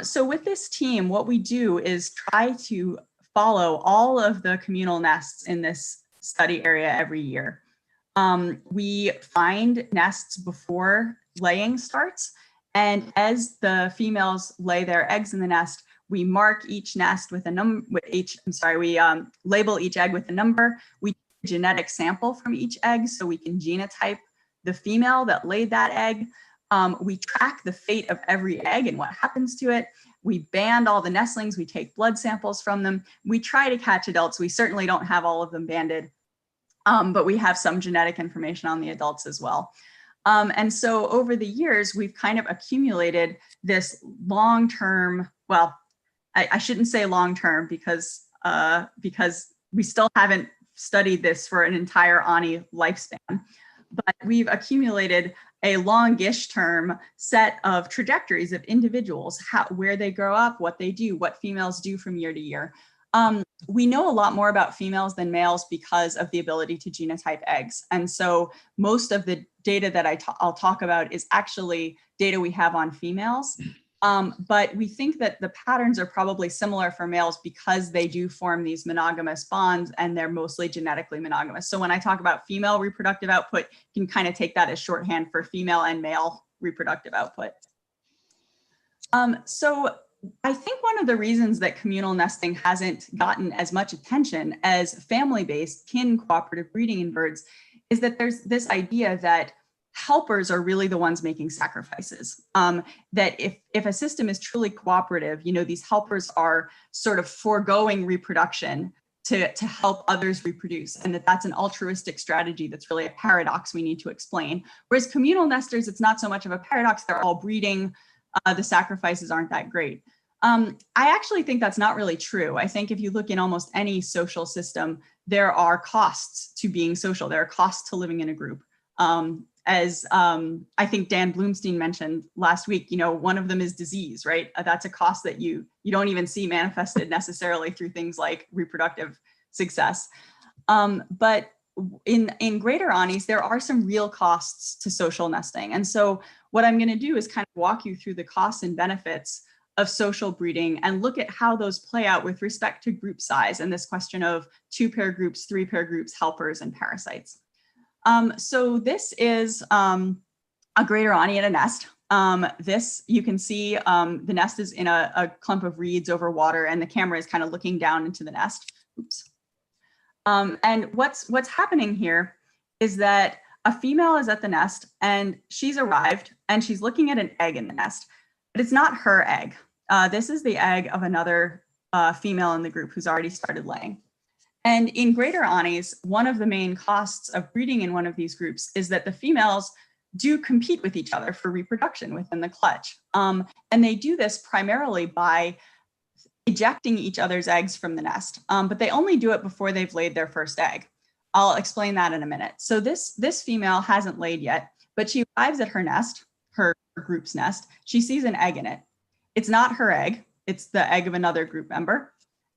So with this team, what we do is try to follow all of the communal nests in this study area every year. We find nests before laying starts, and as the females lay their eggs in the nest, we mark each nest with a number. We label each egg with a number. We take a genetic sample from each egg so we can genotype the female that laid that egg. We track the fate of every egg and what happens to it. We band all the nestlings. We take blood samples from them. We try to catch adults. We certainly don't have all of them banded, but we have some genetic information on the adults as well. And so over the years, we've kind of accumulated this long-term, well, I shouldn't say long-term because we still haven't studied this for an entire ani lifespan, but we've accumulated a longish term set of trajectories of individuals, where they grow up, what they do, what females do from year to year. We know a lot more about females than males because of the ability to genotype eggs. And so most of the data that I'll talk about is actually data we have on females. But we think that the patterns are probably similar for males because they do form these monogamous bonds and they're mostly genetically monogamous. So when I talk about female reproductive output, you can kind of take that as shorthand for female and male reproductive output. So I think one of the reasons that communal nesting hasn't gotten as much attention as family-based kin cooperative breeding in birds is that there's this idea that helpers are really the ones making sacrifices. That if a system is truly cooperative, you know, these helpers are sort of foregoing reproduction to help others reproduce, and that's an altruistic strategy that's really a paradox we need to explain. Whereas communal nesters, it's not so much of a paradox, they're all breeding, the sacrifices aren't that great. I actually think that's not really true. I think if you look in almost any social system, there are costs to being social. There are costs to living in a group. As I think Dan Bloomstein mentioned last week, you know, one of them is disease, right? That's a cost that you don't even see manifested necessarily through things like reproductive success. But in greater anis, there are some real costs to social nesting. And so what I'm going to do is kind of walk you through the costs and benefits of social breeding and look at how those play out with respect to group size and this question of 2-pair groups, 3-pair groups, helpers, and parasites. So this is a greater ani at a nest. This, you can see the nest is in a clump of reeds over water, and the camera is kind of looking down into the nest. Oops. And what's happening here is that a female is at the nest and she's arrived and she's looking at an egg in the nest. but it's not her egg. This is the egg of another female in the group who's already started laying. And in greater anis, one of the main costs of breeding in one of these groups is that the females do compete with each other for reproduction within the clutch. And they do this primarily by ejecting each other's eggs from the nest, but they only do it before they've laid their first egg. I'll explain that in a minute. So this female hasn't laid yet, but she arrives at her nest, her group's nest. She sees an egg in it. It's not her egg. It's the egg of another group member.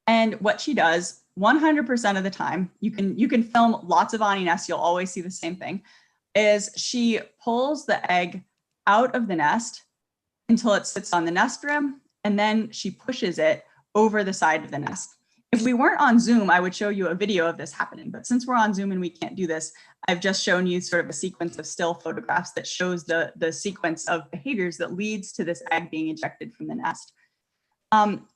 And what she does 100% of the time, you can film lots of ani nests, you'll always see the same thing, is she pulls the egg out of the nest until it sits on the nest rim, and then she pushes it over the side of the nest. If we weren't on Zoom, I would show you a video of this happening, but since we're on Zoom and we can't do this, I've just shown you sort of a sequence of still photographs that shows the sequence of behaviors that leads to this egg being ejected from the nest.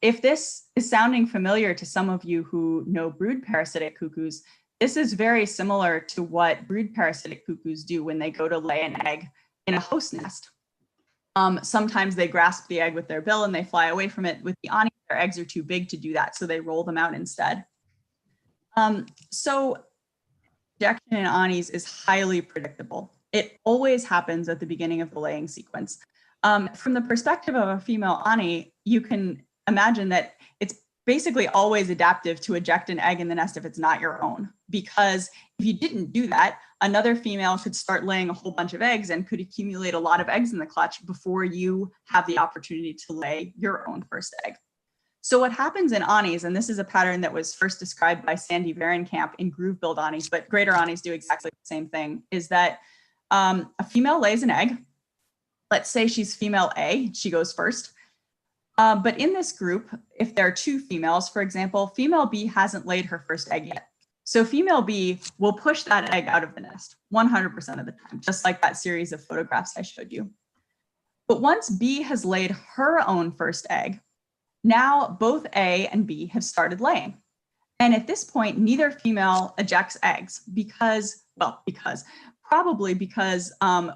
If this is sounding familiar to some of you who know brood parasitic cuckoos, this is very similar to what brood parasitic cuckoos do when they go to lay an egg in a host nest. Sometimes they grasp the egg with their bill and they fly away from it. With the ani, their eggs are too big to do that, so they roll them out instead. So ejection in anis is highly predictable. It always happens at the beginning of the laying sequence. From the perspective of a female ani, you can imagine that it's basically always adaptive to eject an egg in the nest if it's not your own, because if you didn't do that, another female could start laying a whole bunch of eggs and could accumulate a lot of eggs in the clutch before you have the opportunity to lay your own first egg. So what happens in anis, and this is a pattern that was first described by Sandy Varenkamp in groove-billed anis, but greater anis do exactly the same thing, is that a female lays an egg. Let's say she's female A, she goes first. But in this group, if there are two females, for example, female B hasn't laid her first egg yet. So female B will push that egg out of the nest 100% of the time, just like that series of photographs I showed you. But once B has laid her own first egg, now both A and B have started laying. And at this point, neither female ejects eggs because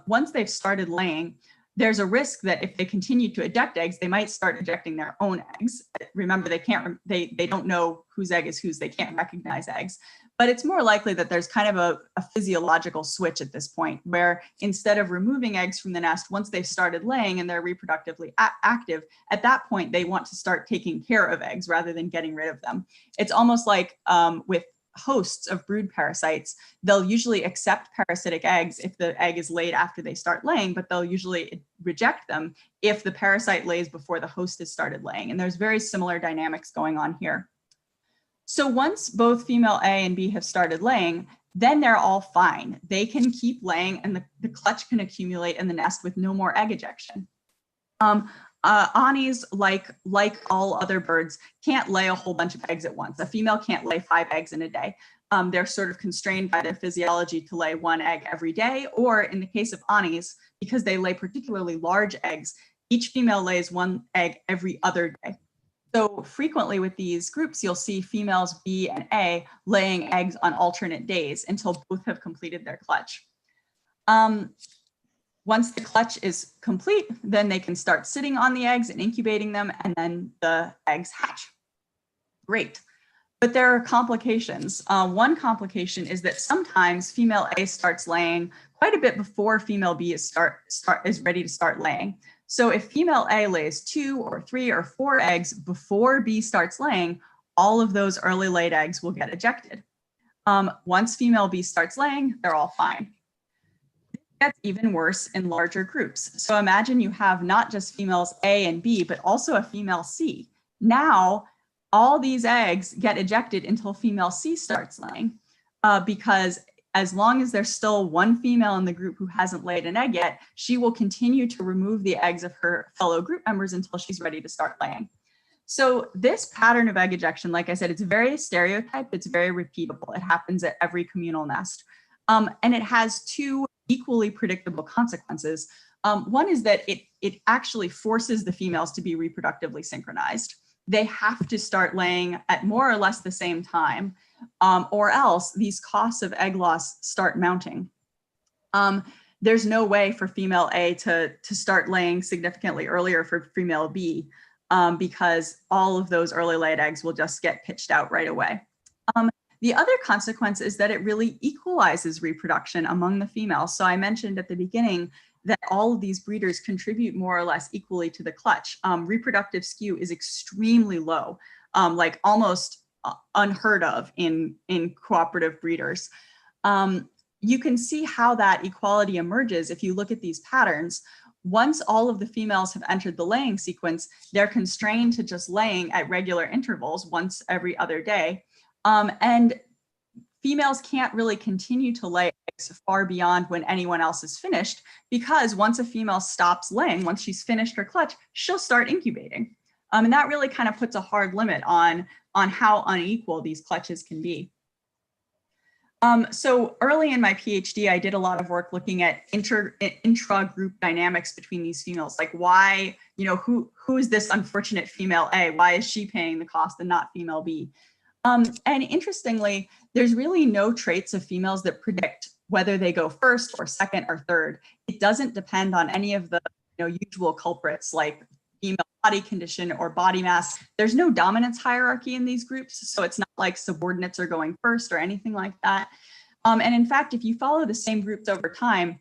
once they've started laying, there's a risk that if they continue to eject eggs, they might start ejecting their own eggs. Remember, they don't know whose egg is whose, they can't recognize eggs. But it's more likely that there's kind of a physiological switch at this point, where instead of removing eggs from the nest, once they've started laying and they're reproductively active, at that point, they want to start taking care of eggs rather than getting rid of them. It's almost like with hosts of brood parasites, they'll usually accept parasitic eggs if the egg is laid after they start laying, but they'll usually reject them if the parasite lays before the host has started laying. And there's very similar dynamics going on here. So once both female A and B have started laying, then they're all fine. They can keep laying and the clutch can accumulate in the nest with no more egg ejection. Anis, like all other birds, can't lay a whole bunch of eggs at once. A female can't lay 5 eggs in a day. They're sort of constrained by their physiology to lay 1 egg every day, or in the case of anis, because they lay particularly large eggs, each female lays 1 egg every other day. So frequently with these groups, you'll see females B and A laying eggs on alternate days until both have completed their clutch. Once the clutch is complete, then they can start sitting on the eggs and incubating them, and then the eggs hatch. Great. But there are complications. One complication is that sometimes female A starts laying quite a bit before female B is ready to start laying. So if female A lays 2 or 3 or 4 eggs before B starts laying, all of those early laid eggs will get ejected. Once female B starts laying, they're all fine. Gets even worse in larger groups. So imagine you have not just females A and B, but also a female C. Now, all these eggs get ejected until female C starts laying, because as long as there's still one female in the group who hasn't laid an egg yet, she will continue to remove the eggs of her fellow group members until she's ready to start laying. So this pattern of egg ejection, like I said, it's very stereotyped, it's very repeatable. It happens at every communal nest. And it has 2 equally predictable consequences. One is that it actually forces the females to be reproductively synchronized. They have to start laying at more or less the same time, or else these costs of egg loss start mounting. there's no way for female A to start laying significantly earlier for female B, because all of those early laid eggs will just get pitched out right away. The other consequence is that it really equalizes reproduction among the females. So I mentioned at the beginning that all of these breeders contribute more or less equally to the clutch. Reproductive skew is extremely low, like almost unheard of in cooperative breeders. You can see how that equality emerges if you look at these patterns. Once all of the females have entered the laying sequence, they're constrained to just laying at regular intervals once every other day. And females can't really continue to lay eggs far beyond when anyone else is finished, because once a female stops laying, once she's finished her clutch, she'll start incubating. And that really kind of puts a hard limit on how unequal these clutches can be. So early in my PhD, I did a lot of work looking at intra-group dynamics between these females, like why, who is this unfortunate female A? Why is she paying the cost and not female B? And interestingly, there's really no traits of females that predict whether they go first or second or third. It doesn't depend on any of the usual culprits like female body condition or body mass. There's no dominance hierarchy in these groups, so it's not like subordinates are going first or anything like that. And in fact, if you follow the same groups over time,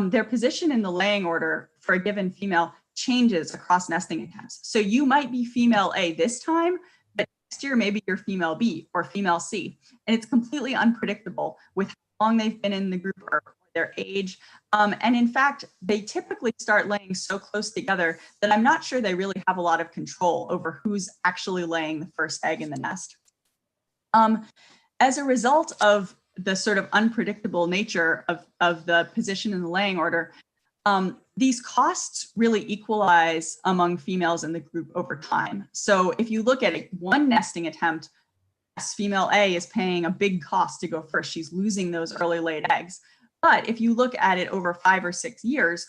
their position in the laying order for a given female changes across nesting attempts. So you might be female A this time, but next year maybe you're female B or female C. And it's completely unpredictable with how long they've been in the group or their age. And in fact, they typically start laying so close together that I'm not sure they really have a lot of control over who's actually laying the first egg in the nest. As a result of the sort of unpredictable nature of the position in the laying order, these costs really equalize among females in the group over time. So if you look at one nesting attempt, yes, female A is paying a big cost to go first. She's losing those early laid eggs. But if you look at it over 5 or 6 years,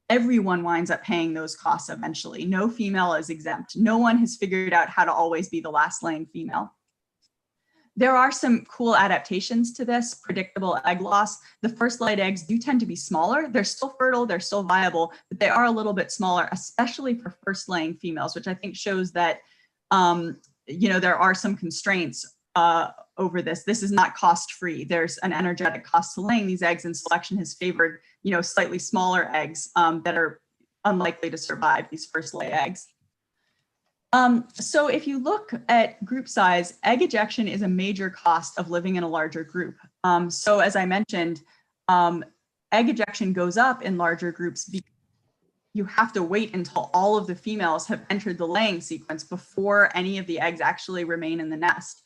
everyone winds up paying those costs eventually. No female is exempt. No one has figured out how to always be the last laying female. There are some cool adaptations to this predictable egg loss. The first laid eggs do tend to be smaller. They're still fertile, they're still viable, but they are a little bit smaller, especially for first laying females, which I think shows that there are some constraints over this. This is not cost-free. There's an energetic cost to laying these eggs, and selection has favored, slightly smaller eggs that are unlikely to survive these first lay eggs. So if you look at group size, egg ejection is a major cost of living in a larger group. So as I mentioned, egg ejection goes up in larger groups because you have to wait until all of the females have entered the laying sequence before any of the eggs actually remain in the nest.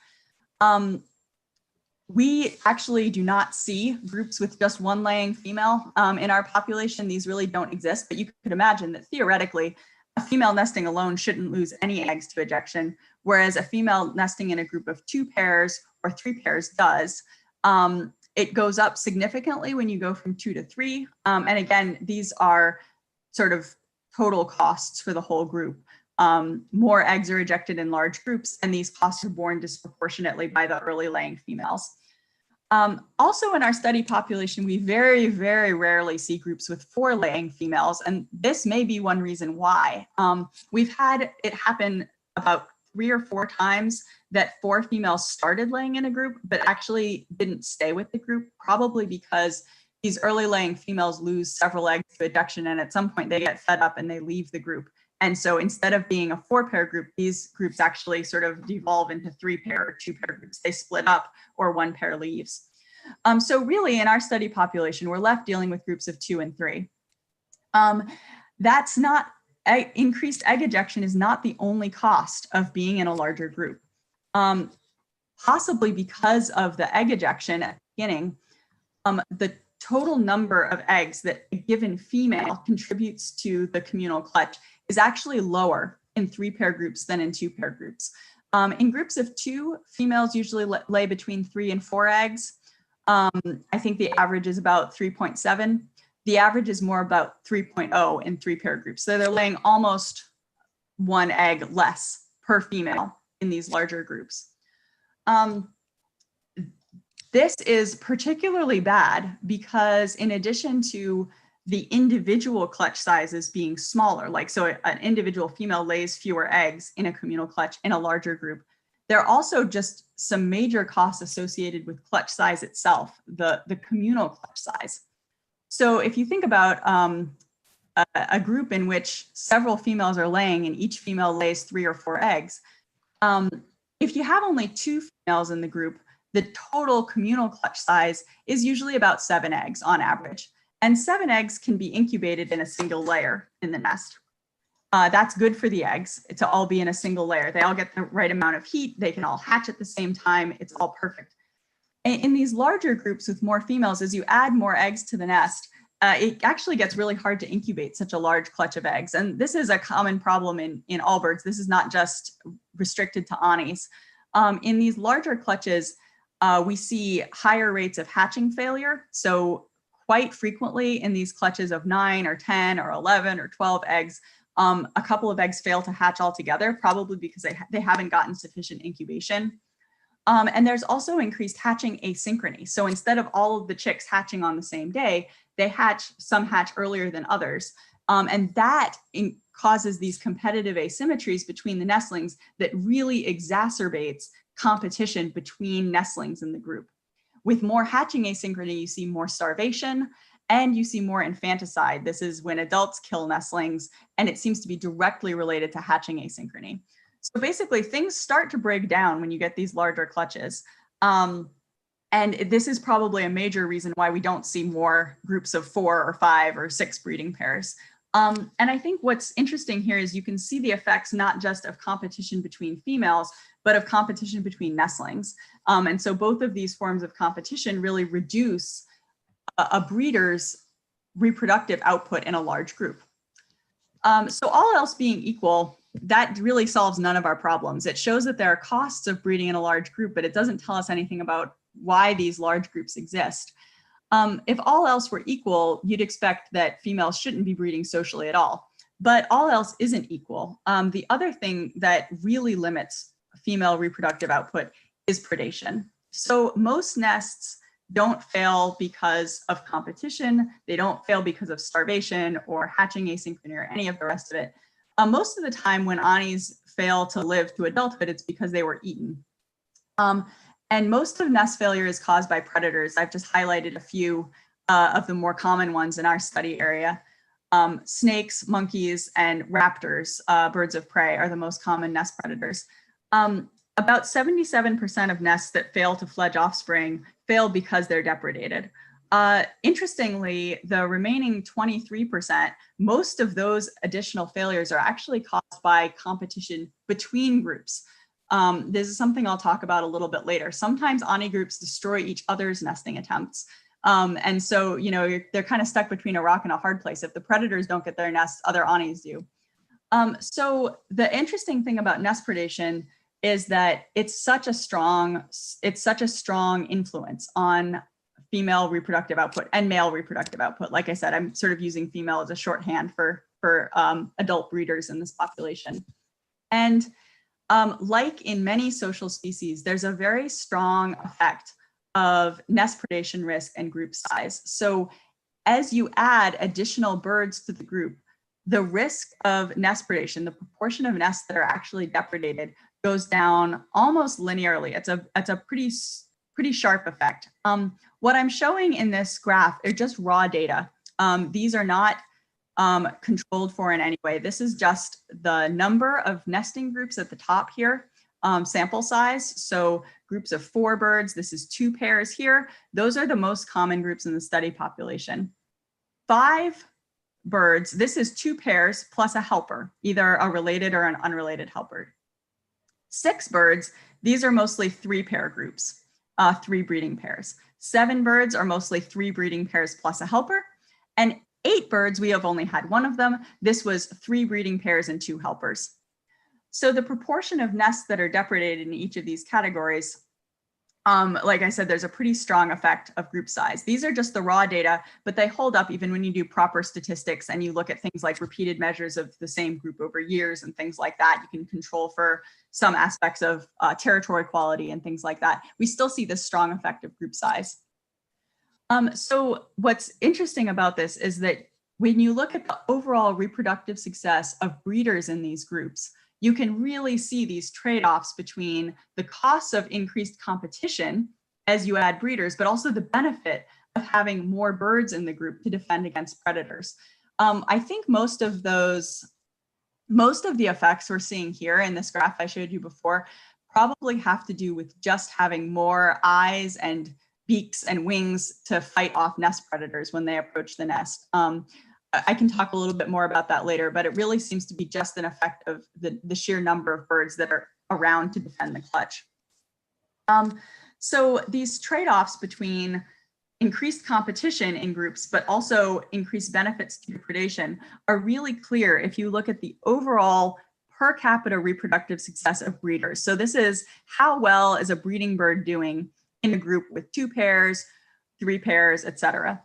We actually do not see groups with just one laying female in our population. These really don't exist, but you could imagine that theoretically, a female nesting alone shouldn't lose any eggs to ejection, whereas a female nesting in a group of 2 pairs or 3 pairs does. It goes up significantly when you go from 2 to 3. And again, these are sort of total costs for the whole group. More eggs are ejected in large groups, and these costs are borne disproportionately by the early laying females. Also in our study population, we very, very rarely see groups with 4 laying females, and this may be one reason why. We've had it happen about 3 or 4 times that 4 females started laying in a group, but actually didn't stay with the group, probably because these early laying females lose several eggs to ejection, and at some point they get fed up and they leave the group. And so instead of being a 4-pair group, these groups actually sort of devolve into 3-pair or 2-pair groups. They split up or 1 pair leaves. So really in our study population, we're left dealing with groups of 2 and 3. That's not, increased egg ejection is not the only cost of being in a larger group. Possibly because of the egg ejection at the beginning, the total number of eggs that a given female contributes to the communal clutch is actually lower in 3-pair groups than in 2-pair groups. In groups of 2, females usually lay between 3 and 4 eggs. I think the average is about 3.7. The average is more about 3.0 in 3-pair groups. So they're laying almost 1 egg less per female in these larger groups. This is particularly bad because in addition to the individual clutch sizes being smaller. Like, so an individual female lays fewer eggs in a communal clutch in a larger group. There are also just some major costs associated with clutch size itself, the communal clutch size. So if you think about a group in which several females are laying and each female lays 3 or 4 eggs, if you have only 2 females in the group, the total communal clutch size is usually about 7 eggs on average. And 7 eggs can be incubated in a single layer in the nest. That's good for the eggs to all be in a single layer. They all get the right amount of heat. They can all hatch at the same time. It's all perfect. In these larger groups with more females, as you add more eggs to the nest, it actually gets really hard to incubate such a large clutch of eggs. And this is a common problem in all birds. This is not just restricted to anis. In these larger clutches, we see higher rates of hatching failure. So quite frequently in these clutches of 9 or 10 or 11 or 12 eggs, a couple of eggs fail to hatch altogether, probably because they haven't gotten sufficient incubation. And there's also increased hatching asynchrony. So instead of all of the chicks hatching on the same day, some hatch earlier than others. And that causes these competitive asymmetries between the nestlings that really exacerbates competition between nestlings in the group. With more hatching asynchrony, you see more starvation and you see more infanticide. This is when adults kill nestlings, and it seems to be directly related to hatching asynchrony. So basically, things start to break down when you get these larger clutches. And this is probably a major reason why we don't see more groups of 4 or 5 or 6 breeding pairs. And I think what's interesting here is you can see the effects not just of competition between females, but of competition between nestlings. And so both of these forms of competition really reduce a breeder's reproductive output in a large group. So all else being equal, that really solves none of our problems. It shows that there are costs of breeding in a large group, but it doesn't tell us anything about why these large groups exist. If all else were equal, you'd expect that females shouldn't be breeding socially at all, but all else isn't equal. The other thing that really limits female reproductive output is predation. So most nests don't fail because of competition. They don't fail because of starvation or hatching asynchrony or any of the rest of it. Most of the time when anis fail to live to adulthood, it's because they were eaten. And most of nest failure is caused by predators. I've just highlighted a few of the more common ones in our study area. Snakes, monkeys, and raptors, birds of prey, are the most common nest predators. About 77% of nests that fail to fledge offspring fail because they're depredated. Interestingly, the remaining 23%, most of those additional failures are actually caused by competition between groups. This is something I'll talk about a little bit later. Sometimes ani groups destroy each other's nesting attempts. And so, you know, they're kind of stuck between a rock and a hard place. If the predators don't get their nests, other anis do. So the interesting thing about nest predation is that it's such a strong influence on female reproductive output and male reproductive output. Like I said, I'm sort of using female as a shorthand for adult breeders in this population. And like in many social species, there's a very strong effect of nest predation risk and group size. So as you add additional birds to the group, the risk of nest predation, the proportion of nests that are actually depredated, goes down almost linearly. It's a pretty sharp effect. What I'm showing in this graph are just raw data. These are not controlled for in any way. This is just the number of nesting groups at the top here, sample size. So groups of 4 birds, this is 2 pairs here. Those are the most common groups in the study population. 5 birds, this is 2 pairs plus a helper, either a related or an unrelated helper. 6 birds, these are mostly 3-pair groups, 3 breeding pairs. 7 birds are mostly 3 breeding pairs plus a helper. And 8 birds, we have only had 1 of them. This was 3 breeding pairs and 2 helpers. So the proportion of nests that are depredated in each of these categories, like I said, there's a pretty strong effect of group size. These are just the raw data, but they hold up even when you do proper statistics and you look at things like repeated measures of the same group over years and things like that. You can control for some aspects of territory quality and things like that. We still see this strong effect of group size. So what's interesting about this is that when you look at the overall reproductive success of breeders in these groups, you can really see these trade-offs between the costs of increased competition as you add breeders, but also the benefit of having more birds in the group to defend against predators. I think most of the effects we're seeing here in this graph I showed you before probably have to do with just having more eyes and beaks and wings to fight off nest predators when they approach the nest. I can talk a little bit more about that later, but it really seems to be just an effect of the sheer number of birds that are around to defend the clutch. So these trade-offs between increased competition in groups, but also increased benefits to predation are really clear if you look at the overall per capita reproductive success of breeders. So this is how well is a breeding bird doing in a group with 2 pairs, 3 pairs, etc.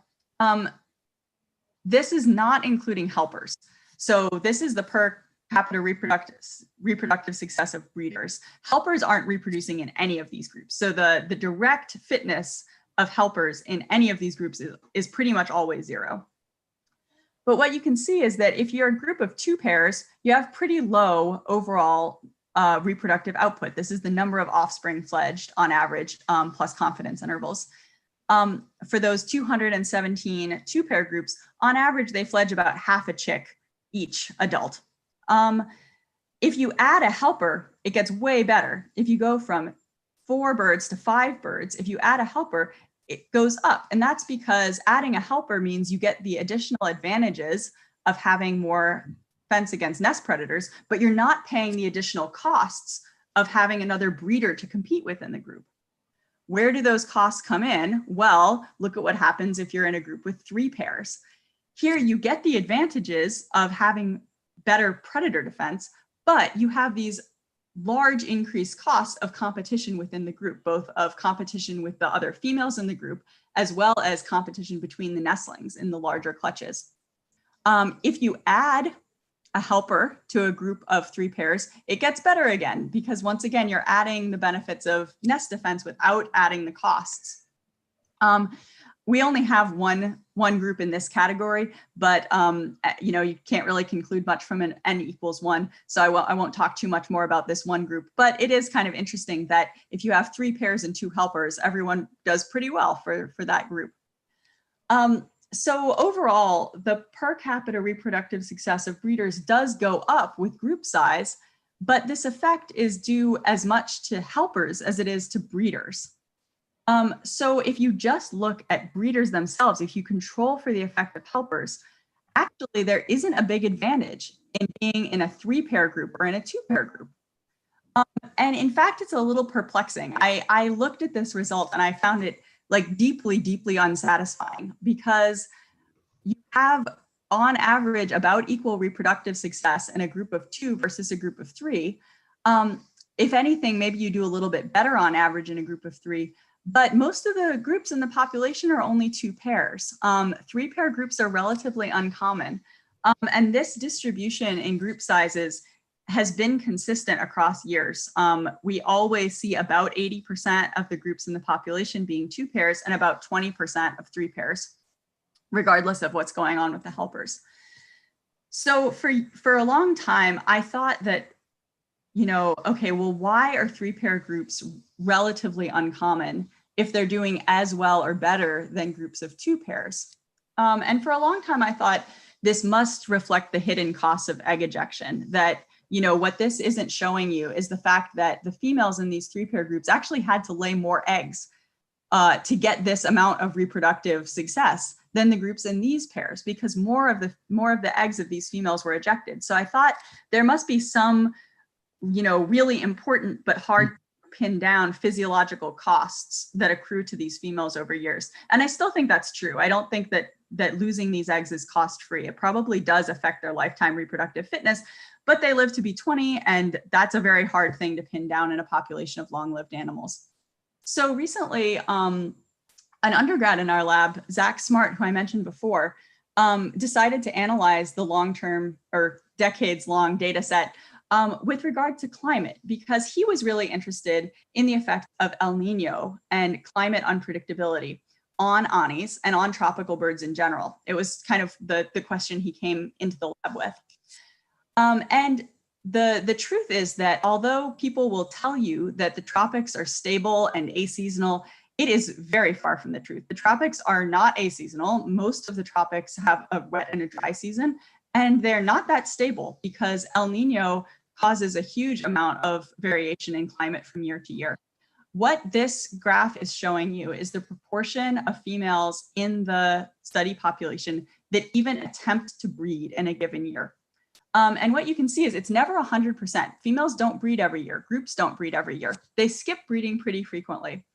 This is not including helpers. So this is the per capita reproductive success of breeders. Helpers aren't reproducing in any of these groups. So the direct fitness of helpers in any of these groups is pretty much always 0. But what you can see is that if you're a group of 2 pairs, you have pretty low overall reproductive output. This is the number of offspring fledged on average, plus confidence intervals. For those 217 2-pair groups, on average, they fledge about half a chick each adult. If you add a helper, it gets way better. If you go from 4 birds to 5 birds, if you add a helper, it goes up. And that's because adding a helper means you get the additional advantages of having more fence against nest predators, but you're not paying the additional costs of having another breeder to compete with in the group. Where do those costs come in? Well, look at what happens if you're in a group with 3 pairs. Here you get the advantages of having better predator defense, but you have these large increased costs of competition within the group, both of competition with the other females in the group, as well as competition between the nestlings in the larger clutches. If you add a helper to a group of 3 pairs, it gets better again, because once again, you're adding the benefits of nest defense without adding the costs. We only have one group in this category, but you can't really conclude much from an n=1. So I won't talk too much more about this one group, but it is kind of interesting that if you have 3 pairs and 2 helpers, everyone does pretty well for that group. So overall, the per capita reproductive success of breeders does go up with group size, but this effect is due as much to helpers as it is to breeders. So if you just look at breeders themselves, if you control for the effect of helpers, actually there isn't a big advantage in being in a 3-pair group or in a 2-pair group. And in fact, it's a little perplexing. I looked at this result and I found it like deeply, deeply unsatisfying, because you have on average about equal reproductive success in a group of 2 versus a group of 3. If anything, maybe you do a little bit better on average in a group of 3, but most of the groups in the population are only 2 pairs. 3-pair groups are relatively uncommon. And this distribution in group sizes has been consistent across years. We always see about 80% of the groups in the population being 2 pairs and about 20% of 3 pairs, regardless of what's going on with the helpers. So for a long time, I thought that, okay, well, why are 3-pair groups relatively uncommon if they're doing as well or better than groups of 2 pairs? And for a long time, I thought this must reflect the hidden costs of egg ejection, that what this isn't showing you is the fact that the females in these 3-pair groups actually had to lay more eggs to get this amount of reproductive success than the groups in these pairs, because more of the eggs of these females were ejected. So I thought there must be some, really important but hard to pin down physiological costs that accrue to these females over years. And I still think that's true. I don't think that losing these eggs is cost-free. It probably does affect their lifetime reproductive fitness, but they live to be 20, and that's a very hard thing to pin down in a population of long-lived animals. So recently, an undergrad in our lab, Zach Smart, who I mentioned before, decided to analyze the long-term or decades-long data set with regard to climate, because he was really interested in the effect of El Nino and climate unpredictability. on anis and on tropical birds in general. It was kind of the question he came into the lab with. And the truth is that although people will tell you that the tropics are stable and aseasonal, it is very far from the truth. The tropics are not aseasonal. Most of the tropics have a wet and a dry season, and they're not that stable because El Nino causes a huge amount of variation in climate from year to year. What this graph is showing you is the proportion of females in the study population that even attempt to breed in a given year. And what you can see is it's never 100%. Females don't breed every year. Groups don't breed every year. They skip breeding pretty frequently.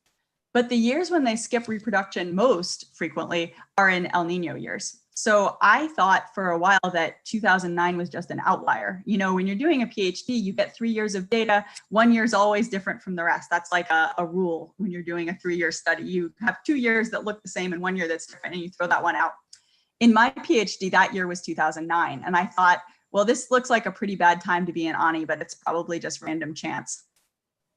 But the years when they skip reproduction most frequently are in El Nino years. So I thought for a while that 2009 was just an outlier. You know, when you're doing a PhD, you get 3 years of data. 1 year is always different from the rest. That's like a rule when you're doing a 3-year study. You have 2 years that look the same and 1 year that's different, and you throw that one out. In my PhD, that year was 2009. And I thought, well, this looks like a pretty bad time to be an Ani, but it's probably just random chance.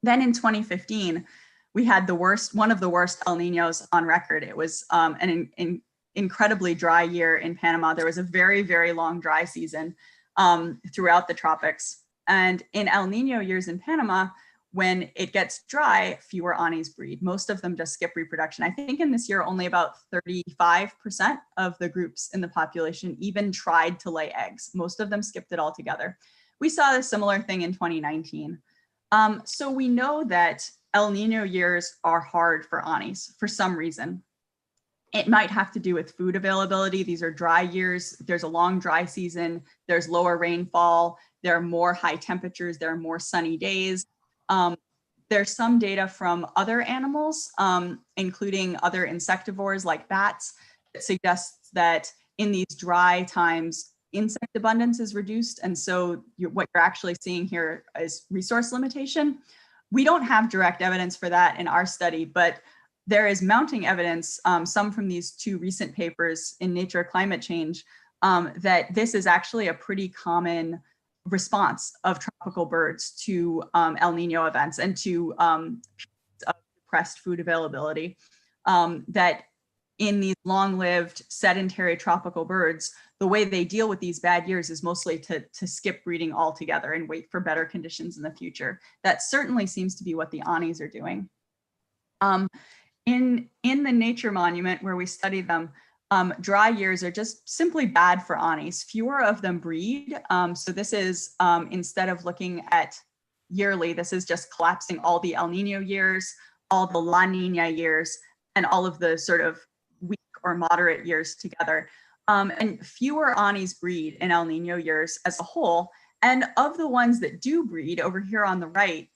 Then in 2015, we had one of the worst El Ninos on record. It was an incredibly dry year in Panama. There was a very, very long dry season throughout the tropics. And in El Nino years in Panama, when it gets dry, fewer Anis breed. Most of them just skip reproduction. I think in this year, only about 35% of the groups in the population even tried to lay eggs. Most of them skipped it altogether. We saw a similar thing in 2019. So we know that El Nino years are hard for Anis for some reason. It might have to do with food availability. These are dry years. There's a long dry season. There's lower rainfall. There are more high temperatures. There are more sunny days. There's some data from other animals, including other insectivores like bats, that suggests that in these dry times, insect abundance is reduced. And so what you're actually seeing here is resource limitation. We don't have direct evidence for that in our study, but there is mounting evidence, some from these 2 recent papers in Nature Climate Change, that this is actually a pretty common response of tropical birds to El Nino events and to depressed food availability, that in these long-lived sedentary tropical birds, the way they deal with these bad years is mostly to skip breeding altogether and wait for better conditions in the future. That certainly seems to be what the Anis are doing. In the Nature Monument where we study them, dry years are just simply bad for Anis. Fewer of them breed. So this is, instead of looking at yearly, this is just collapsing all the El Nino years, all the La Nina years, and all of the sort of weak or moderate years together. And fewer Anis breed in El Nino years as a whole. And of the ones that do breed over here on the right,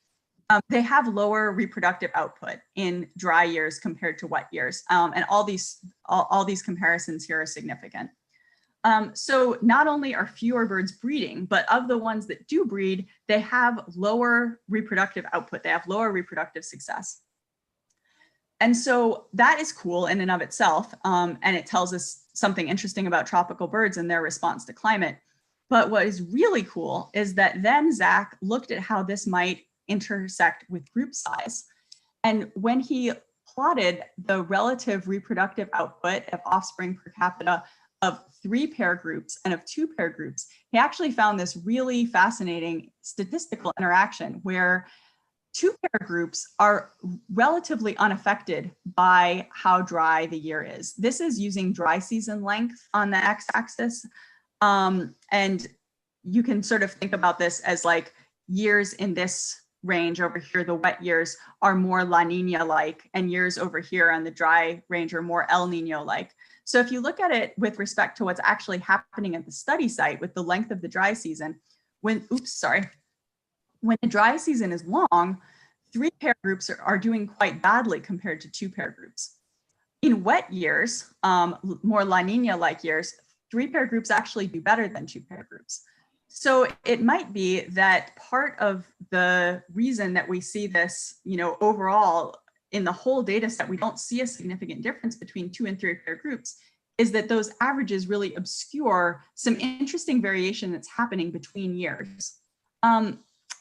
they have lower reproductive output in dry years compared to wet years. And all these comparisons here are significant. So not only are fewer birds breeding, but of the ones that do breed, they have lower reproductive output. They have lower reproductive success. And so that is cool in and of itself. And it tells us something interesting about tropical birds and their response to climate. But what is really cool is that then Zach looked at how this might intersect with group size. And when he plotted the relative reproductive output of offspring per capita of 3 pair groups and of 2 pair groups, he actually found this really fascinating statistical interaction where 2 pair groups are relatively unaffected by how dry the year is. This is using dry season length on the x-axis. And you can sort of think about this as like years in this range over here, the wet years are more La Nina-like, and years over here on the dry range are more El Nino-like. So if you look at it with respect to what's actually happening at the study site with the length of the dry season, when the dry season is long, 3 pair groups are doing quite badly compared to 2 pair groups. In wet years, more La Nina-like years, 3 pair groups actually do better than 2 pair groups. So it might be that part of the reason that we see this, overall in the whole data set, we don't see a significant difference between 2 and 3 pair groups, is that those averages really obscure some interesting variation that's happening between years.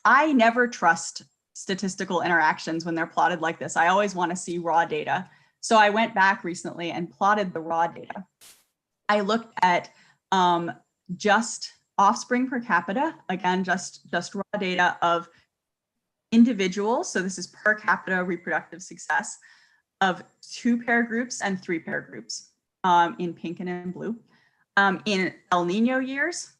I never trust statistical interactions when they're plotted like this. I always want to see raw data. So I went back recently and plotted the raw data. I looked at just offspring per capita, again, just raw data of individuals. So this is per capita reproductive success of 2-pair groups and 3-pair groups in pink and in blue. In El Nino years,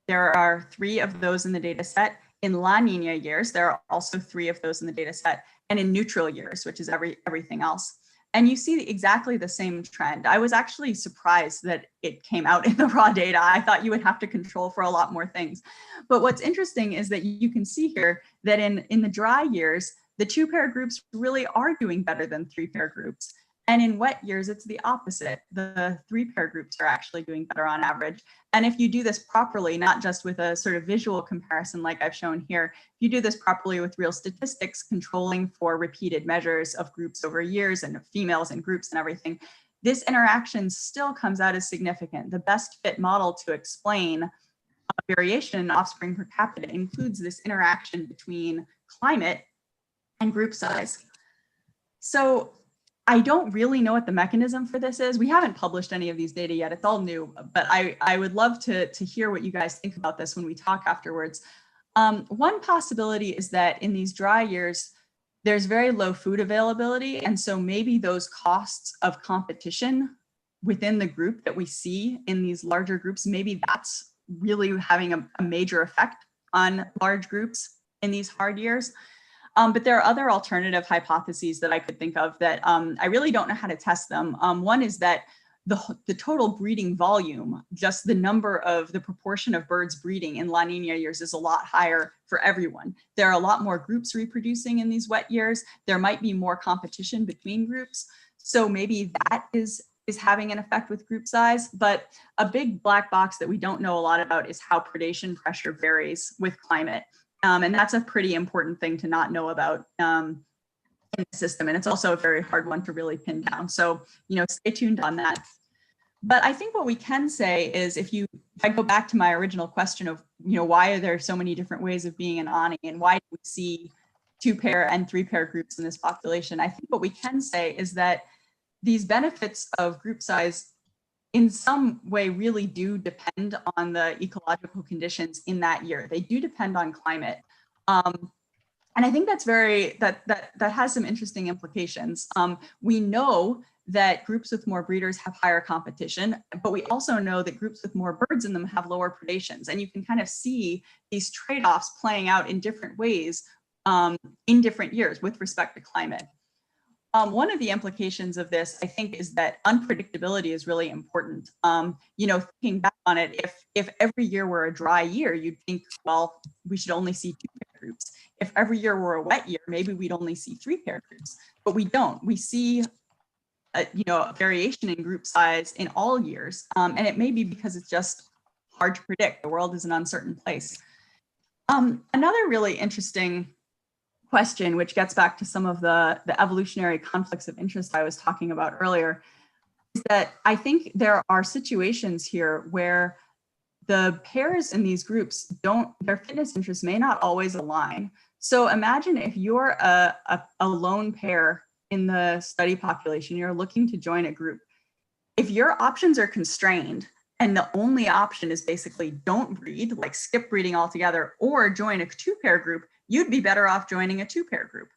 there are 3 of those in the data set. In La Nina years, there are also 3 of those in the data set. And in neutral years, which is everything else. And you see exactly the same trend. I was actually surprised that it came out in the raw data. I thought you would have to control for a lot more things. But what's interesting is that you can see here that in the dry years, the 2-pair groups really are doing better than 3-pair groups. And in wet years, it's the opposite. The 3-pair groups are actually doing better on average. And if you do this properly, not just with a sort of visual comparison like I've shown here, if you do this properly with real statistics, controlling for repeated measures of groups over years and females and groups and everything, this interaction still comes out as significant. The best fit model to explain variation in offspring per capita includes this interaction between climate and group size. So I don't really know what the mechanism for this is. We haven't published any of these data yet. It's all new, but I would love to hear what you guys think about this when we talk afterwards. One possibility is that in these dry years, there's very low food availability. And so maybe those costs of competition within the group that we see in these larger groups, maybe that's really having a major effect on large groups in these hard years. But there are other alternative hypotheses that I could think of that I really don't know how to test them. One is that the total breeding volume, just the proportion of birds breeding in La Nina years is a lot higher for everyone. There are a lot more groups reproducing in these wet years. There might be more competition between groups. So maybe that is having an effect with group size. But a big black box that we don't know a lot about is how predation pressure varies with climate. And that's a pretty important thing to not know about in the system. And it's also a very hard one to really pin down. So, stay tuned on that. But I think what we can say is if I go back to my original question of, why are there so many different ways of being an Ani and why do we see 2-pair and 3-pair groups in this population? I think what we can say is that these benefits of group size in some way really do depend on the ecological conditions in that year. They do depend on climate. And I think that's that has some interesting implications. We know that groups with more breeders have higher competition, but we also know that groups with more birds in them have lower predations. And you can kind of see these trade-offs playing out in different ways in different years with respect to climate. One of the implications of this, I think, is that unpredictability is really important. Thinking back on it, if every year were a dry year, you'd think, well, we should only see 2-pair groups. If every year were a wet year, maybe we'd only see 3-pair groups, but we don't. We see, a variation in group size in all years, and it may be because it's just hard to predict. The world is an uncertain place. Another really interesting question, which gets back to some of the evolutionary conflicts of interest I was talking about earlier, is that I think there are situations here where the pairs in these groups their fitness interests may not always align. So imagine if you're a lone pair in the study population, you're looking to join a group. If your options are constrained and the only option is basically don't breed, like skip breeding altogether, or join a 2-pair group, you'd be better off joining a 2-pair group.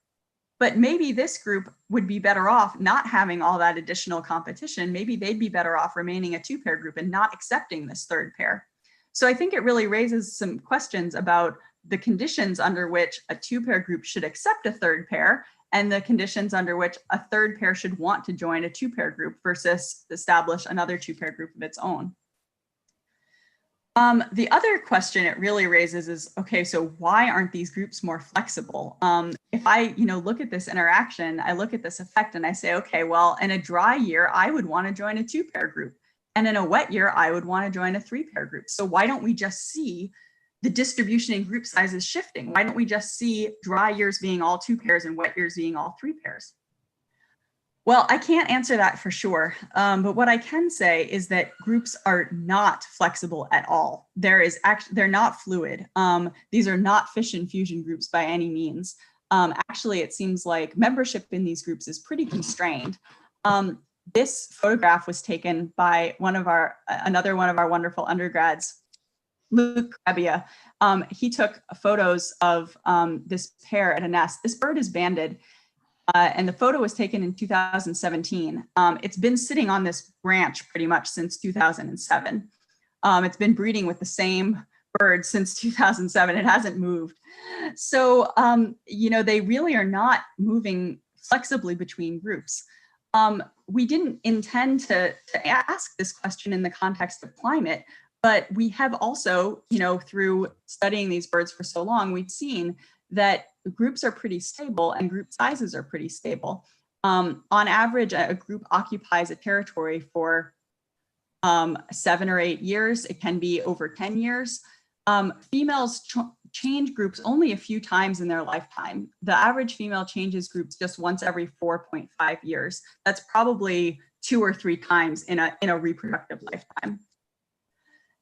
But maybe this group would be better off not having all that additional competition. Maybe they'd be better off remaining a 2-pair group and not accepting this 3rd pair. So I think it really raises some questions about the conditions under which a 2-pair group should accept a 3rd pair and the conditions under which a 3rd pair should want to join a 2-pair group versus establish another 2-pair group of its own. The other question it really raises is, okay, so why aren't these groups more flexible? If I, look at this interaction, I look at this effect and I say, okay, well, in a dry year, I would want to join a 2-pair group. And in a wet year, I would want to join a 3-pair group. So why don't we just see the distribution in group sizes shifting? Why don't we just see dry years being all 2 pairs and wet years being all 3 pairs? Well, I can't answer that for sure, but what I can say is that groups are not flexible at all. They're not fluid. These are not fission fusion groups by any means. Actually, it seems like membership in these groups is pretty constrained. This photograph was taken by another one of our wonderful undergrads, Luke Krebia. He took photos of this pair at a nest. This bird is banded, and the photo was taken in 2017. It's been sitting on this branch pretty much since 2007. It's been breeding with the same bird since 2007. It hasn't moved. So, you know, they really are not moving flexibly between groups. We didn't intend to ask this question in the context of climate, but we have also, you know, through studying these birds for so long, we've seen that groups are pretty stable and group sizes are pretty stable. On average, a group occupies a territory for 7 or 8 years. It can be over 10 years. Females change groups only a few times in their lifetime. The average female changes groups just once every 4.5 years. That's probably 2 or 3 times in a reproductive lifetime.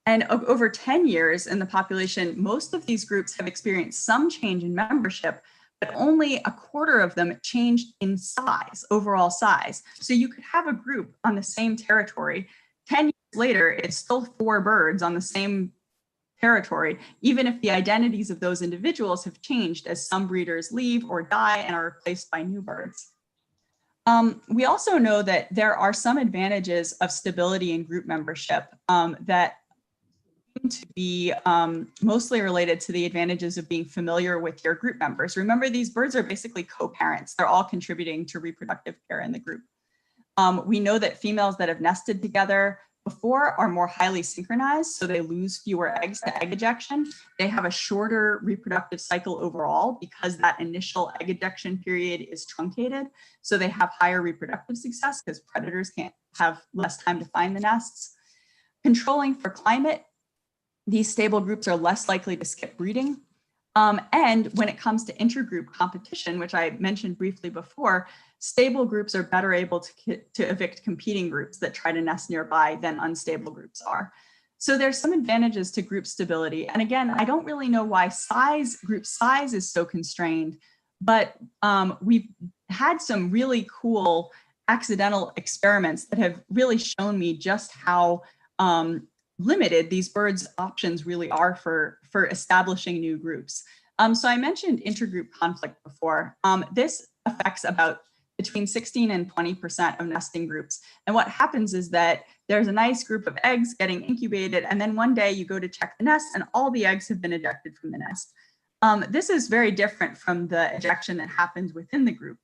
And over 10 years in the population, most of these groups have experienced some change in membership, but only a quarter of them changed in size, overall size. So you could have a group on the same territory. 10 years later, it's still 4 birds on the same territory, even if the identities of those individuals have changed as some breeders leave or die and are replaced by new birds. We also know that there are some advantages of stability in group membership that seem to be mostly related to the advantages of being familiar with your group members. Remember, these birds are basically co-parents. They're all contributing to reproductive care in the group. We know that females that have nested together before are more highly synchronized, so they lose fewer eggs to egg ejection. They have a shorter reproductive cycle overall because that initial egg ejection period is truncated. So they have higher reproductive success because predators can't have less time to find the nests. Controlling for climate, these stable groups are less likely to skip breeding. And when it comes to intergroup competition, which I mentioned briefly before, stable groups are better able to evict competing groups that try to nest nearby than unstable groups are. So there's some advantages to group stability. And again, I don't really know why group size is so constrained, but we've had some really cool accidental experiments that have really shown me just how limited these birds' options really are for establishing new groups. So I mentioned intergroup conflict before. This affects about between 16 and 20% of nesting groups. And what happens is that there's a nice group of eggs getting incubated, and then one day you go to check the nest and all the eggs have been ejected from the nest. This is very different from the ejection that happens within the group.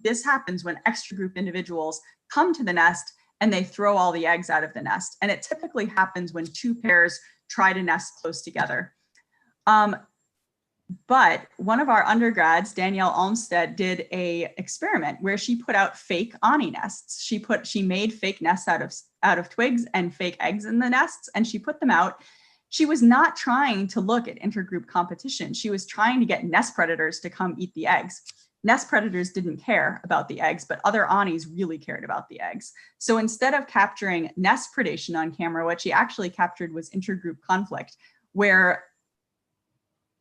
This happens when extra group individuals come to the nest and they throw all the eggs out of the nest. And it typically happens when 2 pairs try to nest close together. But one of our undergrads, Danielle Olmsted, did a experiment where she put out fake Ani nests. She made fake nests out of twigs and fake eggs in the nests, and she put them out. She was not trying to look at intergroup competition. She was trying to get nest predators to come eat the eggs. Nest predators didn't care about the eggs, but other Anis really cared about the eggs. So instead of capturing nest predation on camera, what she actually captured was intergroup conflict, where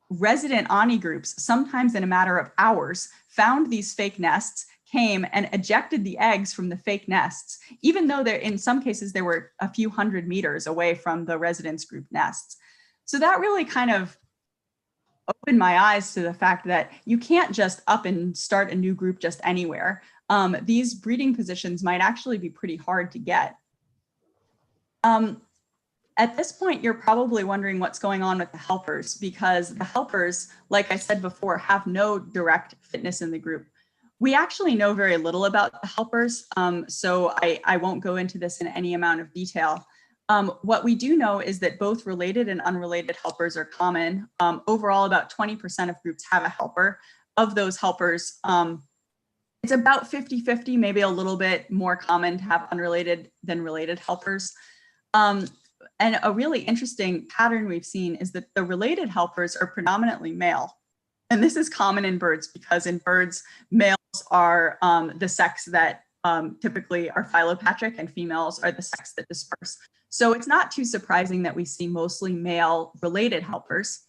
resident Ani groups, sometimes in a matter of hours, found these fake nests, came and ejected the eggs from the fake nests, even though in some cases they were a few hundred meters away from the residence group nests. So that really kind of opened my eyes to the fact that you can't just up and start a new group just anywhere. These breeding positions might actually be pretty hard to get. At this point, you're probably wondering what's going on with the helpers, because the helpers, like I said before, have no direct fitness in the group. We actually know very little about the helpers, so I won't go into this in any amount of detail. What we do know is that both related and unrelated helpers are common. Overall, about 20% of groups have a helper. Of those helpers, it's about 50-50, maybe a little bit more common to have unrelated than related helpers. And a really interesting pattern we've seen is that the related helpers are predominantly male. And this is common in birds because in birds, males are the sex that typically are philopatric and females are the sex that disperse. So it's not too surprising that we see mostly male related helpers.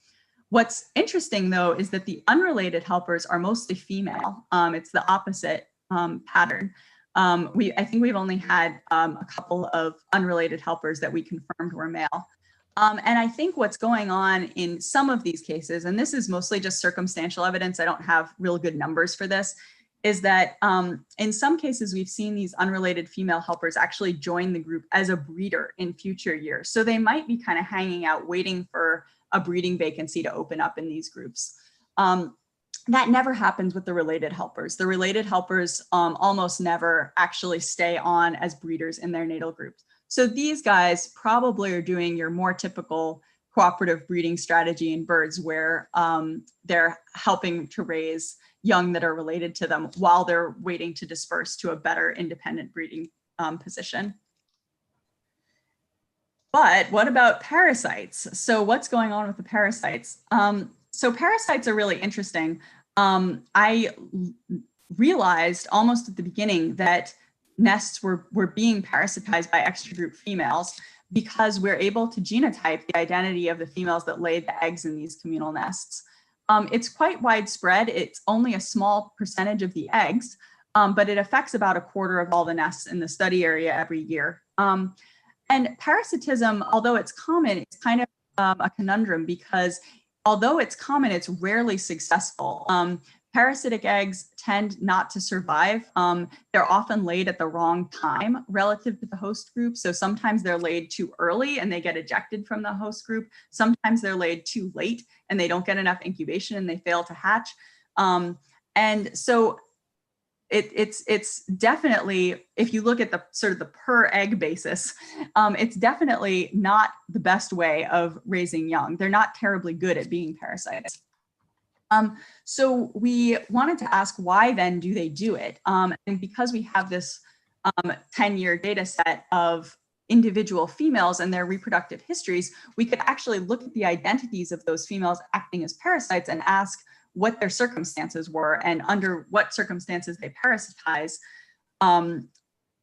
What's interesting though, is that the unrelated helpers are mostly female. It's the opposite pattern. I think we've only had a couple of unrelated helpers that we confirmed were male. And I think what's going on in some of these cases, and this is mostly just circumstantial evidence, I don't have real good numbers for this, is that in some cases we've seen these unrelated female helpers actually join the group as a breeder in future years. So they might be kind of hanging out waiting for a breeding vacancy to open up in these groups. That never happens with the related helpers. The related helpers almost never actually stay on as breeders in their natal groups. So these guys probably are doing your more typical cooperative breeding strategy in birds where they're helping to raise young that are related to them while they're waiting to disperse to a better independent breeding position. But what about parasites? So what's going on with the parasites? So parasites are really interesting. I realized almost at the beginning that nests were being parasitized by extra-group females because we're able to genotype the identity of the females that laid the eggs in these communal nests. It's quite widespread. It's only a small percentage of the eggs, but it affects about a quarter of all the nests in the study area every year. And parasitism, although it's common, it's kind of a conundrum because although it's common, it's rarely successful. Parasitic eggs tend not to survive. They're often laid at the wrong time relative to the host group. So sometimes they're laid too early and they get ejected from the host group. Sometimes they're laid too late and they don't get enough incubation and they fail to hatch. And so it's definitely, if you look at the sort of the per egg basis, it's definitely not the best way of raising young. They're not terribly good at being parasites. So we wanted to ask why then do they do it? And because we have this 10-year data set of individual females and their reproductive histories, we could actually look at the identities of those females acting as parasites and ask what their circumstances were and under what circumstances they parasitize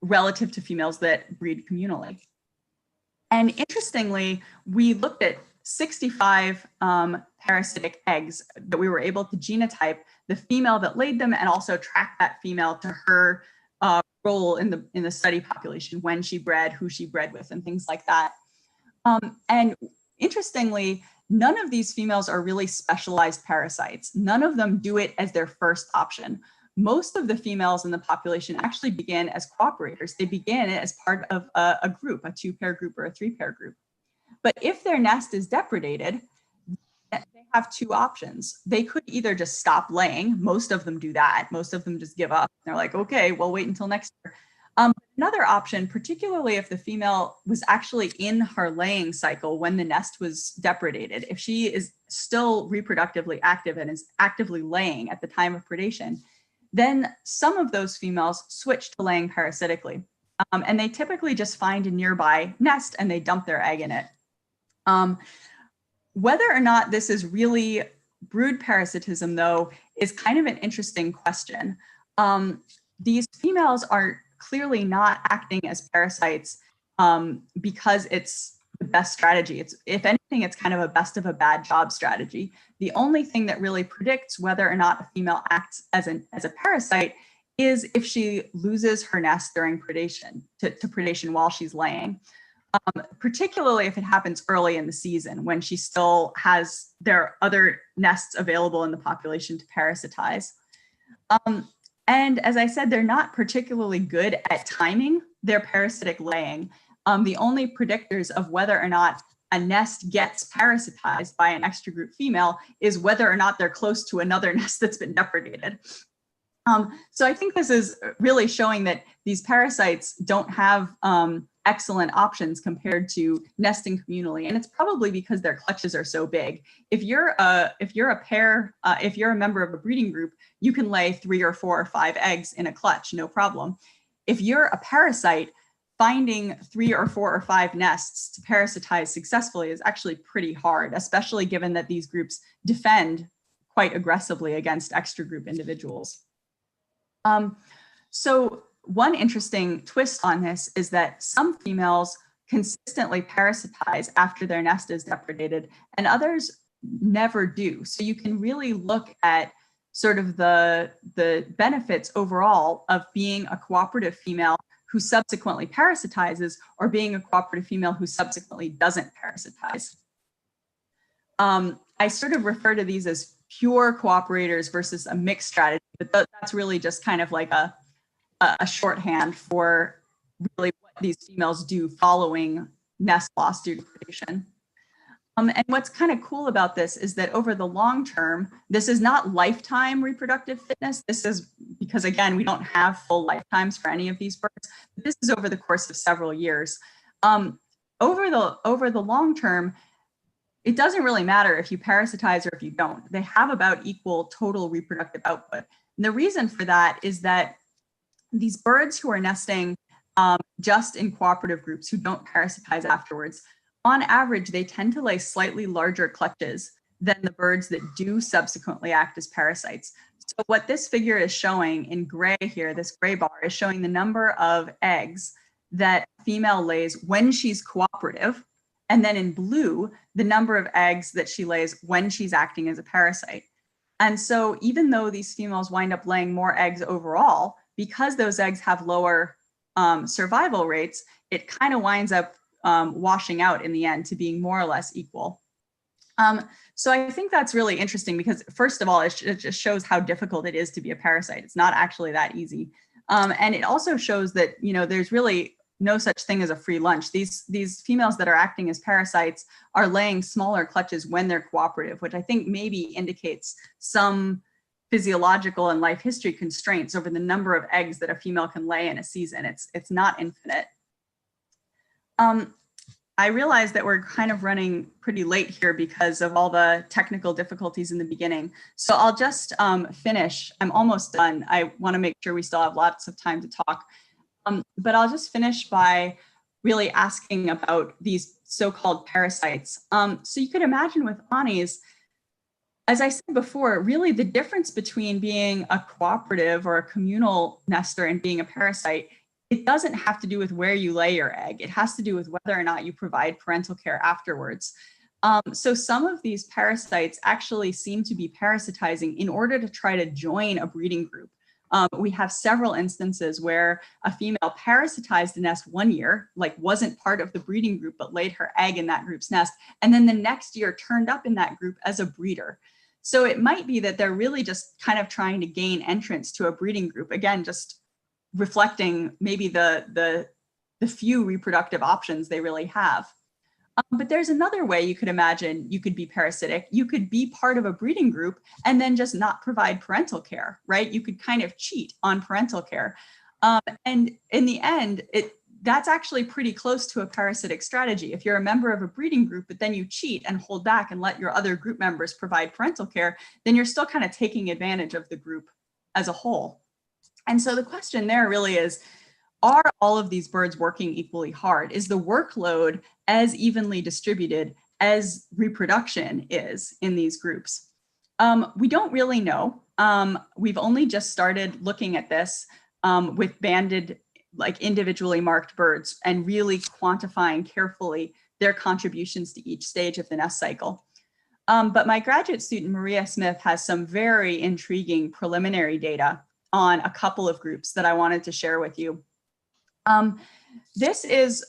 relative to females that breed communally. And interestingly, we looked at 65 parasitic eggs that we were able to genotype the female that laid them and also track that female to her role in the study population, when she bred, who she bred with, and things like that. And interestingly, none of these females are really specialized parasites. None of them do it as their first option. Most of the females in the population actually begin as cooperators. They begin as part of a group, a 2-pair group or a 3-pair group. But if their nest is depredated, they have 2 options. They could either just stop laying. Most of them do that. Most of them just give up. They're like, okay, we'll wait until next year. Another option, particularly if the female was actually in her laying cycle when the nest was depredated, if she is still reproductively active and is actively laying at the time of predation, then some of those females switch to laying parasitically. And they typically just find a nearby nest and they dump their egg in it. Whether or not this is really brood parasitism, though, is kind of an interesting question. These females are clearly not acting as parasites because it's the best strategy. It's, if anything, it's kind of a best of a bad job strategy. The only thing that really predicts whether or not a female acts as a parasite is if she loses her nest during predation, to predation while she's laying. Particularly if it happens early in the season when she still has their other nests available in the population to parasitize. And as I said, they're not particularly good at timing their parasitic laying. The only predictors of whether or not a nest gets parasitized by an extra group female is whether or not they're close to another nest that's been depredated. So I think this is really showing that these parasites don't have excellent options compared to nesting communally, and it's probably because their clutches are so big. If you're a member of a breeding group, you can lay 3 or 4 or 5 eggs in a clutch, no problem. If you're a parasite, finding 3 or 4 or 5 nests to parasitize successfully is actually pretty hard, especially given that these groups defend quite aggressively against extra group individuals. So one interesting twist on this is that some females consistently parasitize after their nest is depredated and others never do. So you can really look at sort of the benefits overall of being a cooperative female who subsequently parasitizes or being a cooperative female who subsequently doesn't parasitize. I sort of refer to these as pure cooperators versus a mixed strategy, but that's really just kind of like a shorthand for really what these females do following nest loss due to predation. And what's kind of cool about this is that over the long term, this is not lifetime reproductive fitness. This is because, again, we don't have full lifetimes for any of these birds, but this is over the course of several years. Over the long term, it doesn't really matter if you parasitize or if you don't. They have about equal total reproductive output. And the reason for that is that these birds who are nesting just in cooperative groups who don't parasitize afterwards, on average, they tend to lay slightly larger clutches than the birds that do subsequently act as parasites. So what this figure is showing in gray here, this gray bar, is showing the number of eggs that a female lays when she's cooperative, and then in blue, the number of eggs that she lays when she's acting as a parasite. And so even though these females wind up laying more eggs overall, because those eggs have lower survival rates, it kind of winds up washing out in the end to being more or less equal. So I think that's really interesting because, first of all, it just shows how difficult it is to be a parasite. It's not actually that easy. And it also shows that, you know, there's really no such thing as a free lunch. These females that are acting as parasites are laying smaller clutches when they're cooperative, which I think maybe indicates some physiological and life history constraints over the number of eggs that a female can lay in a season. It's not infinite. I realize that we're kind of running pretty late here because of all the technical difficulties in the beginning. So I'll just finish. I'm almost done. I want to make sure we still have lots of time to talk. But I'll just finish by really asking about these so-called parasites. So you could imagine with anis, as I said before, really the difference between being a cooperative or a communal nester and being a parasite, it doesn't have to do with where you lay your egg. It has to do with whether or not you provide parental care afterwards. So some of these parasites actually seem to be parasitizing in order to try to join a breeding group. We have several instances where a female parasitized a nest 1 year, like wasn't part of the breeding group, but laid her egg in that group's nest. And then the next year turned up in that group as a breeder. So it might be that they're really just kind of trying to gain entrance to a breeding group. Again, just reflecting maybe the few reproductive options they really have. But there's another way you could imagine you could be parasitic. You could be part of a breeding group and then just not provide parental care, right? You could kind of cheat on parental care. And in the end, that's actually pretty close to a parasitic strategy. If you're a member of a breeding group, but then you cheat and hold back and let your other group members provide parental care, then you're still kind of taking advantage of the group as a whole. And so the question there really is, are all of these birds working equally hard? Is the workload as evenly distributed as reproduction is in these groups? We don't really know. We've only just started looking at this with banded, like individually marked birds and really quantifying carefully their contributions to each stage of the nest cycle. But my graduate student, Maria Smith, has some very intriguing preliminary data on a couple of groups that I wanted to share with you. This is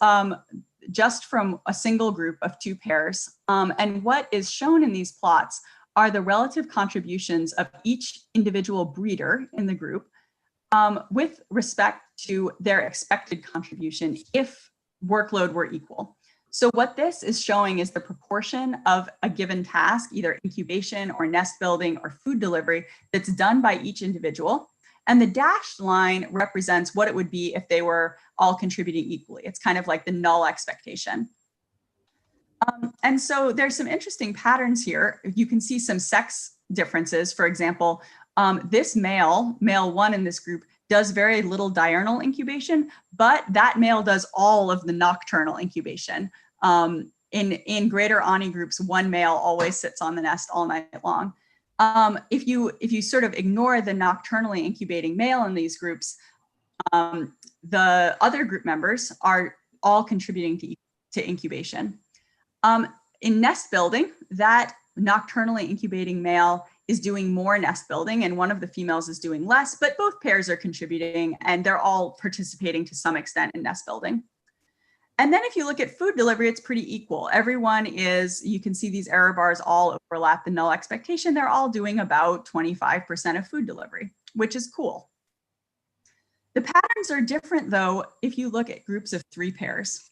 just from a single group of 2 pairs. And what is shown in these plots are the relative contributions of each individual breeder in the group with respect to their expected contribution if workload were equal. So what this is showing is the proportion of a given task, either incubation or nest building or food delivery, that's done by each individual. And the dashed line represents what it would be if they were all contributing equally. It's kind of like the null expectation. And so there's some interesting patterns here. You can see some sex differences. For example, this male 1 in this group, does very little diurnal incubation, but that male does all of the nocturnal incubation. In greater ani groups, 1 male always sits on the nest all night long. If you sort of ignore the nocturnally incubating male in these groups, the other group members are all contributing to incubation. In nest building, that nocturnally incubating male is doing more nest building and one of the females is doing less, but both pairs are contributing and they're all participating to some extent in nest building. And then if you look at food delivery, it's pretty equal. Everyone is, you can see these error bars all overlap the null expectation. They're all doing about 25% of food delivery, which is cool. The patterns are different though, if you look at groups of 3 pairs.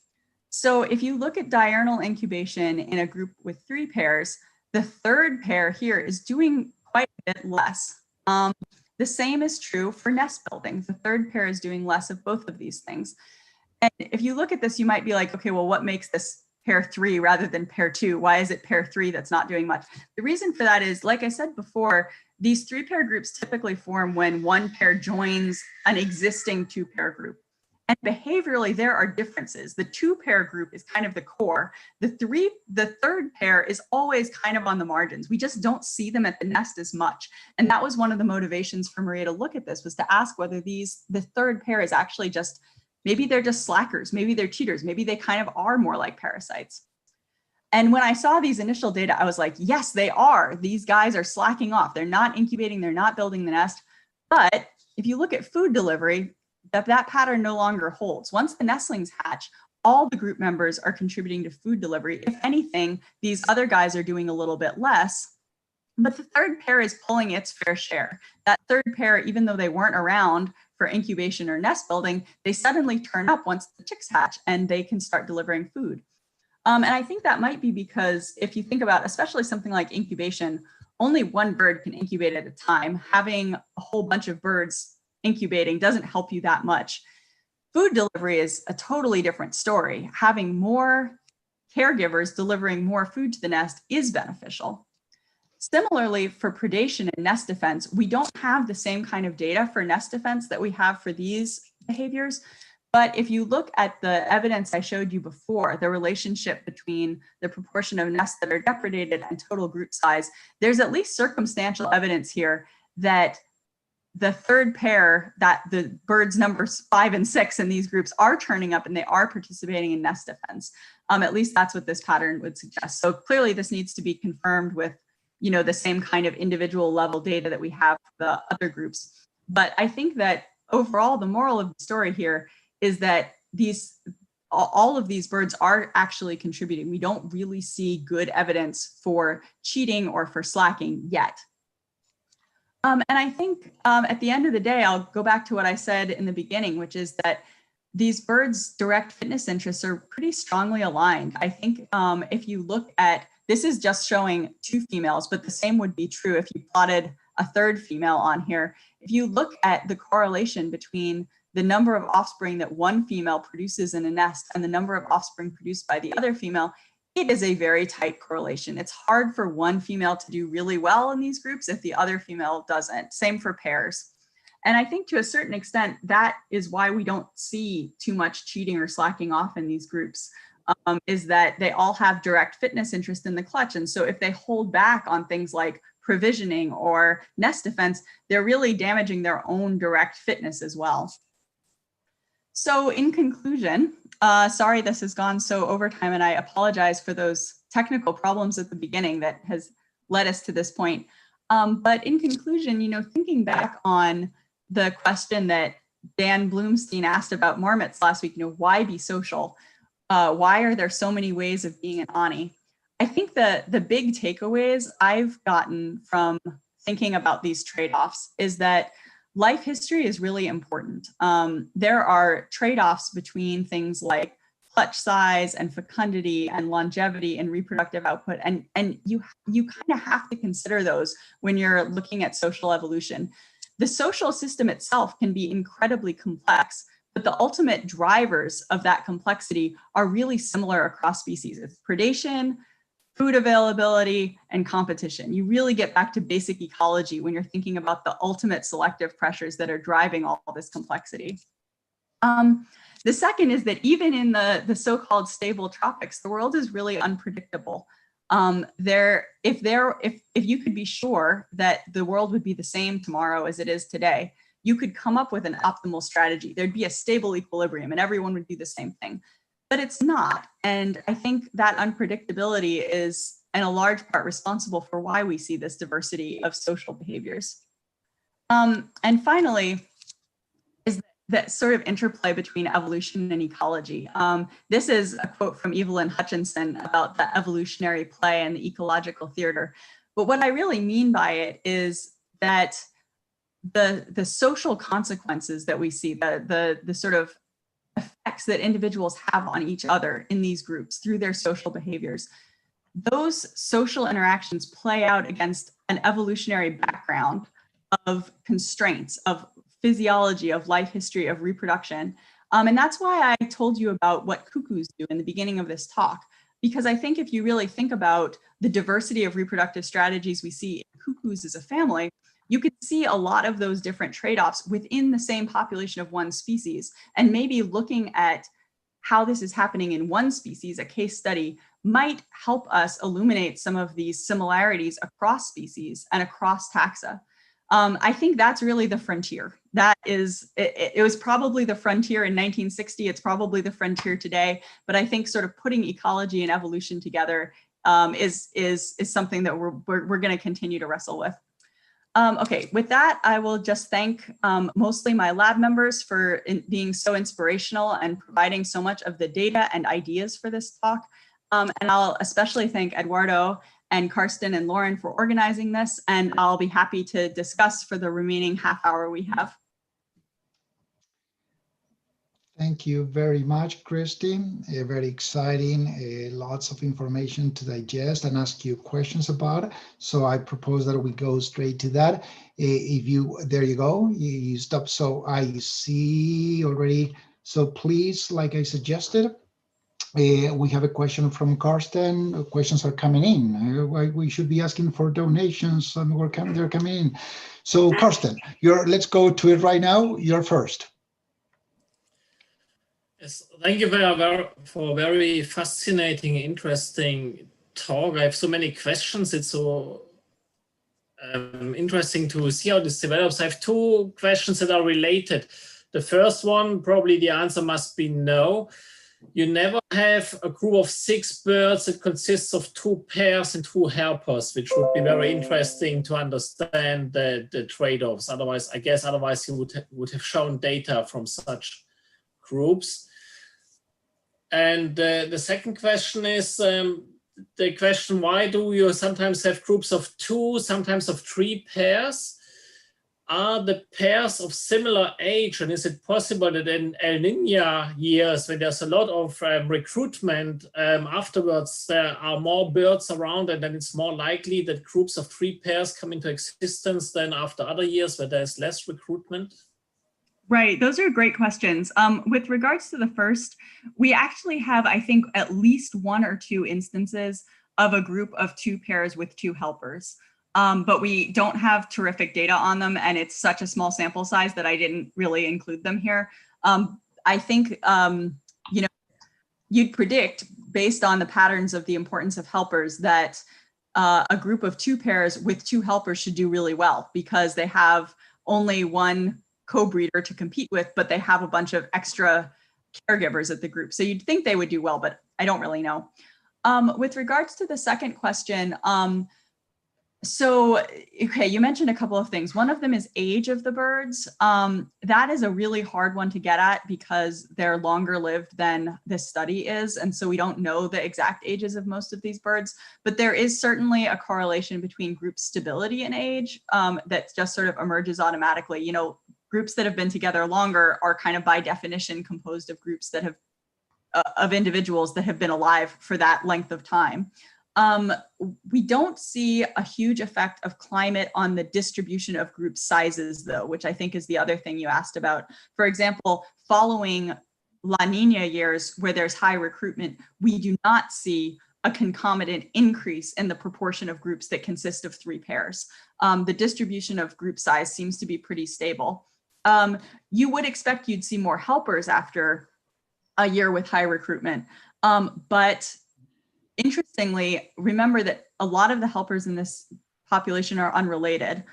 So if you look at diurnal incubation in a group with 3 pairs, the 3rd pair here is doing quite a bit less. The same is true for nest building. The 3rd pair is doing less of both of these things. And if you look at this, you might be like, okay, well, what makes this pair 3 rather than pair 2? Why is it pair 3 that's not doing much? The reason for that is, like I said before, these 3-pair groups typically form when one pair joins an existing 2-pair group. And behaviorally, there are differences. The 2-pair group is kind of the core. The 3rd pair is always kind of on the margins. We just don't see them at the nest as much. And that was one of the motivations for Maria to look at this, was to ask whether the 3rd pair is actually just, maybe they're just slackers, maybe they're cheaters, maybe they kind of are more like parasites. And when I saw these initial data, I was like, yes, they are. These guys are slacking off. They're not incubating, they're not building the nest. But if you look at food delivery, that pattern no longer holds. Once the nestlings hatch, all the group members are contributing to food delivery. If anything, these other guys are doing a little bit less, but the 3rd pair is pulling its fair share. That 3rd pair, even though they weren't around for incubation or nest building, they suddenly turn up once the chicks hatch and they can start delivering food. And I think that might be because if you think about, especially something like incubation, only one bird can incubate at a time. Having a whole bunch of birds incubating doesn't help you that much. Food delivery is a totally different story. Having more caregivers delivering more food to the nest is beneficial. Similarly, for predation and nest defense, we don't have the same kind of data for nest defense that we have for these behaviors. But if you look at the evidence I showed you before, the relationship between the proportion of nests that are depredated and total group size, there's at least circumstantial evidence here that the 3rd pair, that the birds numbers 5 and 6 in these groups are turning up and they are participating in nest defense. At least that's what this pattern would suggest. So clearly this needs to be confirmed with, you know, the same kind of individual level data that we have for the other groups. But I think that overall, the moral of the story here is that all of these birds are actually contributing. We don't really see good evidence for cheating or for slacking yet. And I think at the end of the day, I'll go back to what I said in the beginning, which is that these birds' direct fitness interests are pretty strongly aligned. I think if you look at, this is just showing 2 females, but the same would be true if you plotted a 3rd female on here. If you look at the correlation between the number of offspring that one female produces in a nest and the number of offspring produced by the other female, it is a very tight correlation. It's hard for one female to do really well in these groups if the other female doesn't. Same for pairs. And I think to a certain extent, that is why we don't see too much cheating or slacking off in these groups, is that they all have direct fitness interest in the clutch. And so if they hold back on things like provisioning or nest defense, they're really damaging their own direct fitness as well. So in conclusion, sorry this has gone so over time, and I apologize for those technical problems at the beginning that has led us to this point. But in conclusion, you know, thinking back on the question that Dan Bloomstein asked about marmots last week, you know, why be social? Why are there so many ways of being an Ani? I think the big takeaways I've gotten from thinking about these trade-offs is that life history is really important. There are trade-offs between things like clutch size and fecundity and longevity and reproductive output. And you kind of have to consider those when you're looking at social evolution. The social system itself can be incredibly complex, but the ultimate drivers of that complexity are really similar across species. It's predation, food availability, and competition. You really get back to basic ecology when you're thinking about the ultimate selective pressures that are driving all this complexity. The second is that even in the so-called stable tropics, the world is really unpredictable. If you could be sure that the world would be the same tomorrow as it is today, you could come up with an optimal strategy. There'd be a stable equilibrium and everyone would do the same thing. But it's not. And I think that unpredictability is in a large part responsible for why we see this diversity of social behaviors. And finally, is that sort of interplay between evolution and ecology. This is a quote from Evelyn Hutchinson about the evolutionary play and the ecological theater. But what I really mean by it is that the social consequences that we see, the sort of effects that individuals have on each other in these groups through their social behaviors, those social interactions play out against an evolutionary background of constraints, of physiology, of life history, of reproduction. And that's why I told you about what cuckoos do in the beginning of this talk, because I think if you really think about the diversity of reproductive strategies we see in cuckoos as a family, you could see a lot of those different trade-offs within the same population of one species. And maybe looking at how this is happening in one species, a case study, might help us illuminate some of these similarities across species and across taxa. I think that's really the frontier. That is, it was probably the frontier in 1960. It's probably the frontier today. But I think sort of putting ecology and evolution together is something that we're going to continue to wrestle with. Okay, with that, I will just thank mostly my lab members for being so inspirational and providing so much of the data and ideas for this talk. And I'll especially thank Eduardo and Karsten and Lauren for organizing this, and I'll be happy to discuss for the remaining half hour we have. Thank you very much, Christy. Very exciting, lots of information to digest and ask you questions about. So I propose that we go straight to that. There you go, you stop. So I see already. So please, like I suggested, we have a question from Karsten. Questions are coming in. We should be asking for donations, and they're coming in. So Karsten, let's go to it right now. You're first. Yes, thank you for a very fascinating, interesting talk. I have so many questions. It's so interesting to see how this develops. I have two questions that are related. The first one, probably the answer must be no. You never have a group of 6 birds that consists of 2 pairs and 2 helpers, which would be very interesting to understand the trade-offs. Otherwise, I guess you would have shown data from such groups. And the second question is the question, why do you sometimes have groups of 2, sometimes of 3 pairs? Are the pairs of similar age, and is it possible that in El Niño years, when there's a lot of recruitment, afterwards there are more birds around, and then it's more likely that groups of 3 pairs come into existence than after other years where there's less recruitment? Right, those are great questions. With regards to the first, we actually have, I think, at least 1 or 2 instances of a group of 2 pairs with 2 helpers. But we don't have terrific data on them, and it's such a small sample size that I didn't really include them here. I think, you'd predict, based on the patterns of the importance of helpers, that a group of 2 pairs with 2 helpers should do really well because they have only 1 co-breeder to compete with, but they have a bunch of extra caregivers at the group. So you'd think they would do well, but I don't really know. With regards to the second question, okay, you mentioned a couple of things. One of them is age of the birds. That is a really hard one to get at because they're longer lived than this study is. And so we don't know the exact ages of most of these birds, but there is certainly a correlation between group stability and age that just sort of emerges automatically. You know, groups that have been together longer are kind of by definition composed of groups that have, of individuals that have been alive for that length of time. We don't see a huge effect of climate on the distribution of group sizes, though, which I think is the other thing you asked about. For example, following La Niña years where there's high recruitment, we do not see a concomitant increase in the proportion of groups that consist of 3 pairs. The distribution of group size seems to be pretty stable. You would expect you'd see more helpers after a year with high recruitment, but interestingly, remember that a lot of the helpers in this population are unrelated.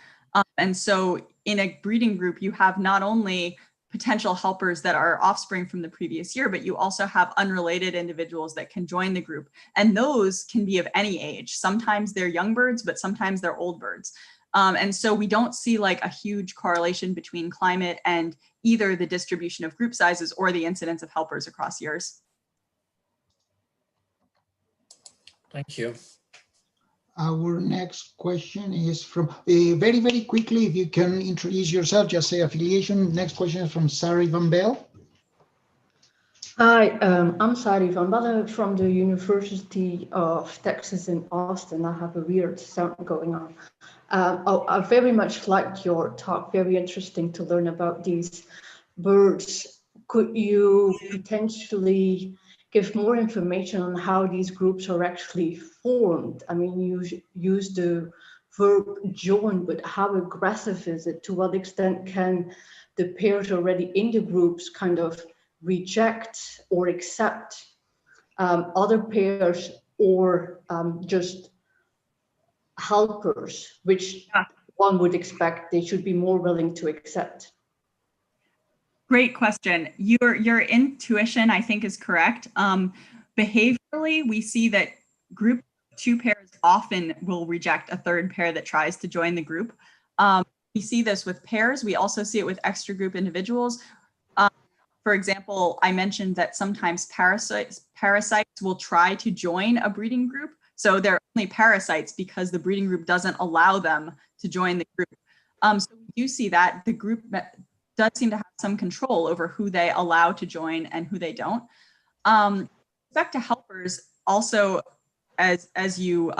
And so in a breeding group, you have not only potential helpers that are offspring from the previous year, but you also have unrelated individuals that can join the group. And those can be of any age. Sometimes they're young birds, but sometimes they're old birds. And so we don't see like a huge correlation between climate and either the distribution of group sizes or the incidence of helpers across years. Thank you. Our next question is from, very, very quickly, if you can introduce yourself, just say affiliation. Next question is from Sari Van Bell. Hi, I'm Sari Van Bell from the University of Texas in Austin. I have a weird sound going on. I very much liked your talk, very interesting to learn about these birds. Could you potentially give more information on how these groups are actually formed? I mean, you use the verb join, but how aggressive is it? To what extent can the pairs already in the groups kind of reject or accept other pairs, or just helpers, which one would expect they should be more willing to accept? Great question. Your intuition, I think, is correct. Behaviorally, we see that group 2 pairs often will reject a third pair that tries to join the group. We see this with pairs. We also see it with extra group individuals. For example, I mentioned that sometimes parasites will try to join a breeding group. So they're only parasites because the breeding group doesn't allow them to join the group. So we do see that the group does seem to have some control over who they allow to join and who they don't. With respect to helpers, also, as you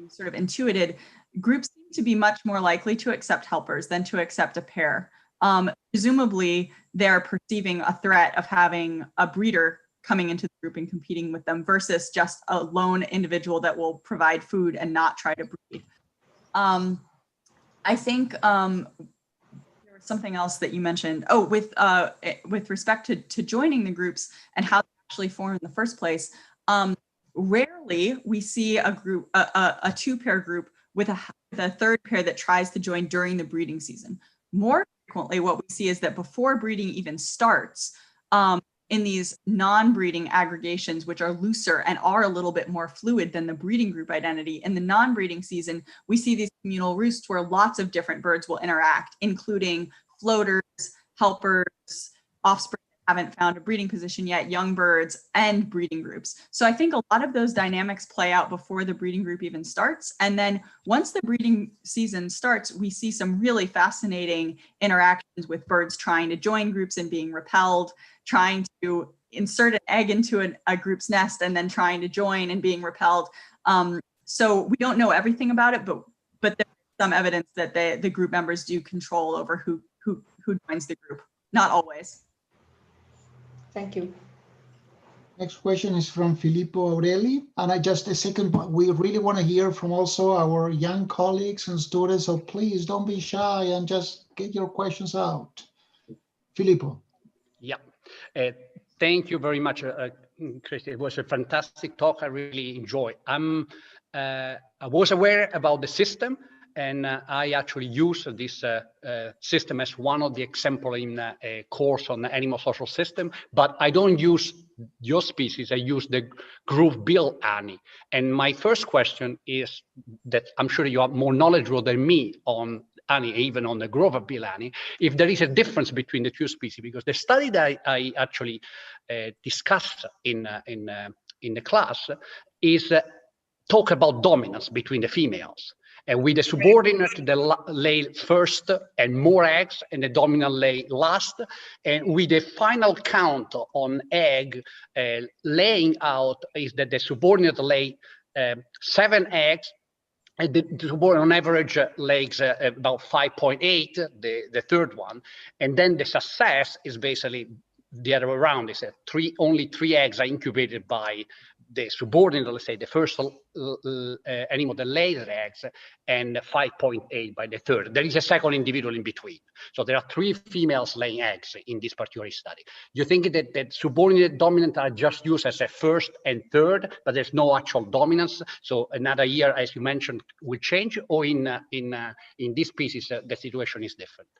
sort of intuited, groups seem to be much more likely to accept helpers than to accept a pair. Presumably, they're perceiving a threat of having a breeder coming into the group and competing with them versus just a lone individual that will provide food and not try to breed. I think something else that you mentioned. Oh, with respect to joining the groups and how they actually form in the first place. Rarely we see a group, a 2-pair group with a third pair that tries to join during the breeding season. More frequently, what we see is that before breeding even starts, in these non-breeding aggregations, which are looser and are a little bit more fluid than the breeding group identity, in the non-breeding season, we see these communal roosts where lots of different birds will interact, including floaters, helpers, offspring that haven't found a breeding position yet, young birds, and breeding groups. So I think a lot of those dynamics play out before the breeding group even starts. And then once the breeding season starts, we see some really fascinating interactions with birds trying to join groups and being repelled, trying to insert an egg into a group's nest and then trying to join and being repelled. So we don't know everything about it, but there's some evidence that the group members do control over who joins the group. Not always. Thank you. Next question is from Filippo Aureli. And we really want to hear from also our young colleagues and students. So please don't be shy and just get your questions out. Filippo. Yeah. Thank you very much, Christy. It was a fantastic talk. I really enjoyed. I was aware about the system, and I actually use this system as one of the examples in a course on the animal social system, but I don't use your species. I use the Curr Biol Ani. And my first question is that I'm sure you are more knowledgeable than me on Ani, even on the Curr Biol Ani, if there is a difference between the two species, because the study that I actually discussed in the class is talk about dominance between the females. And with the subordinate, they lay first and more eggs, and the dominant lay last. And with the final count on egg laying out is that the subordinate lay 7 eggs, and the subordinate on average lays about 5.8, the third one. And then the success is basically the other way around. Is only 3 eggs are incubated by the subordinate, let's say the first animal that lays eggs, and 5.8 by the third. There is a second individual in between. So there are 3 females laying eggs in this particular study. You think that subordinate dominant are just used as a first and third, but there's no actual dominance? So another year, as you mentioned, will change, or in this species, the situation is different?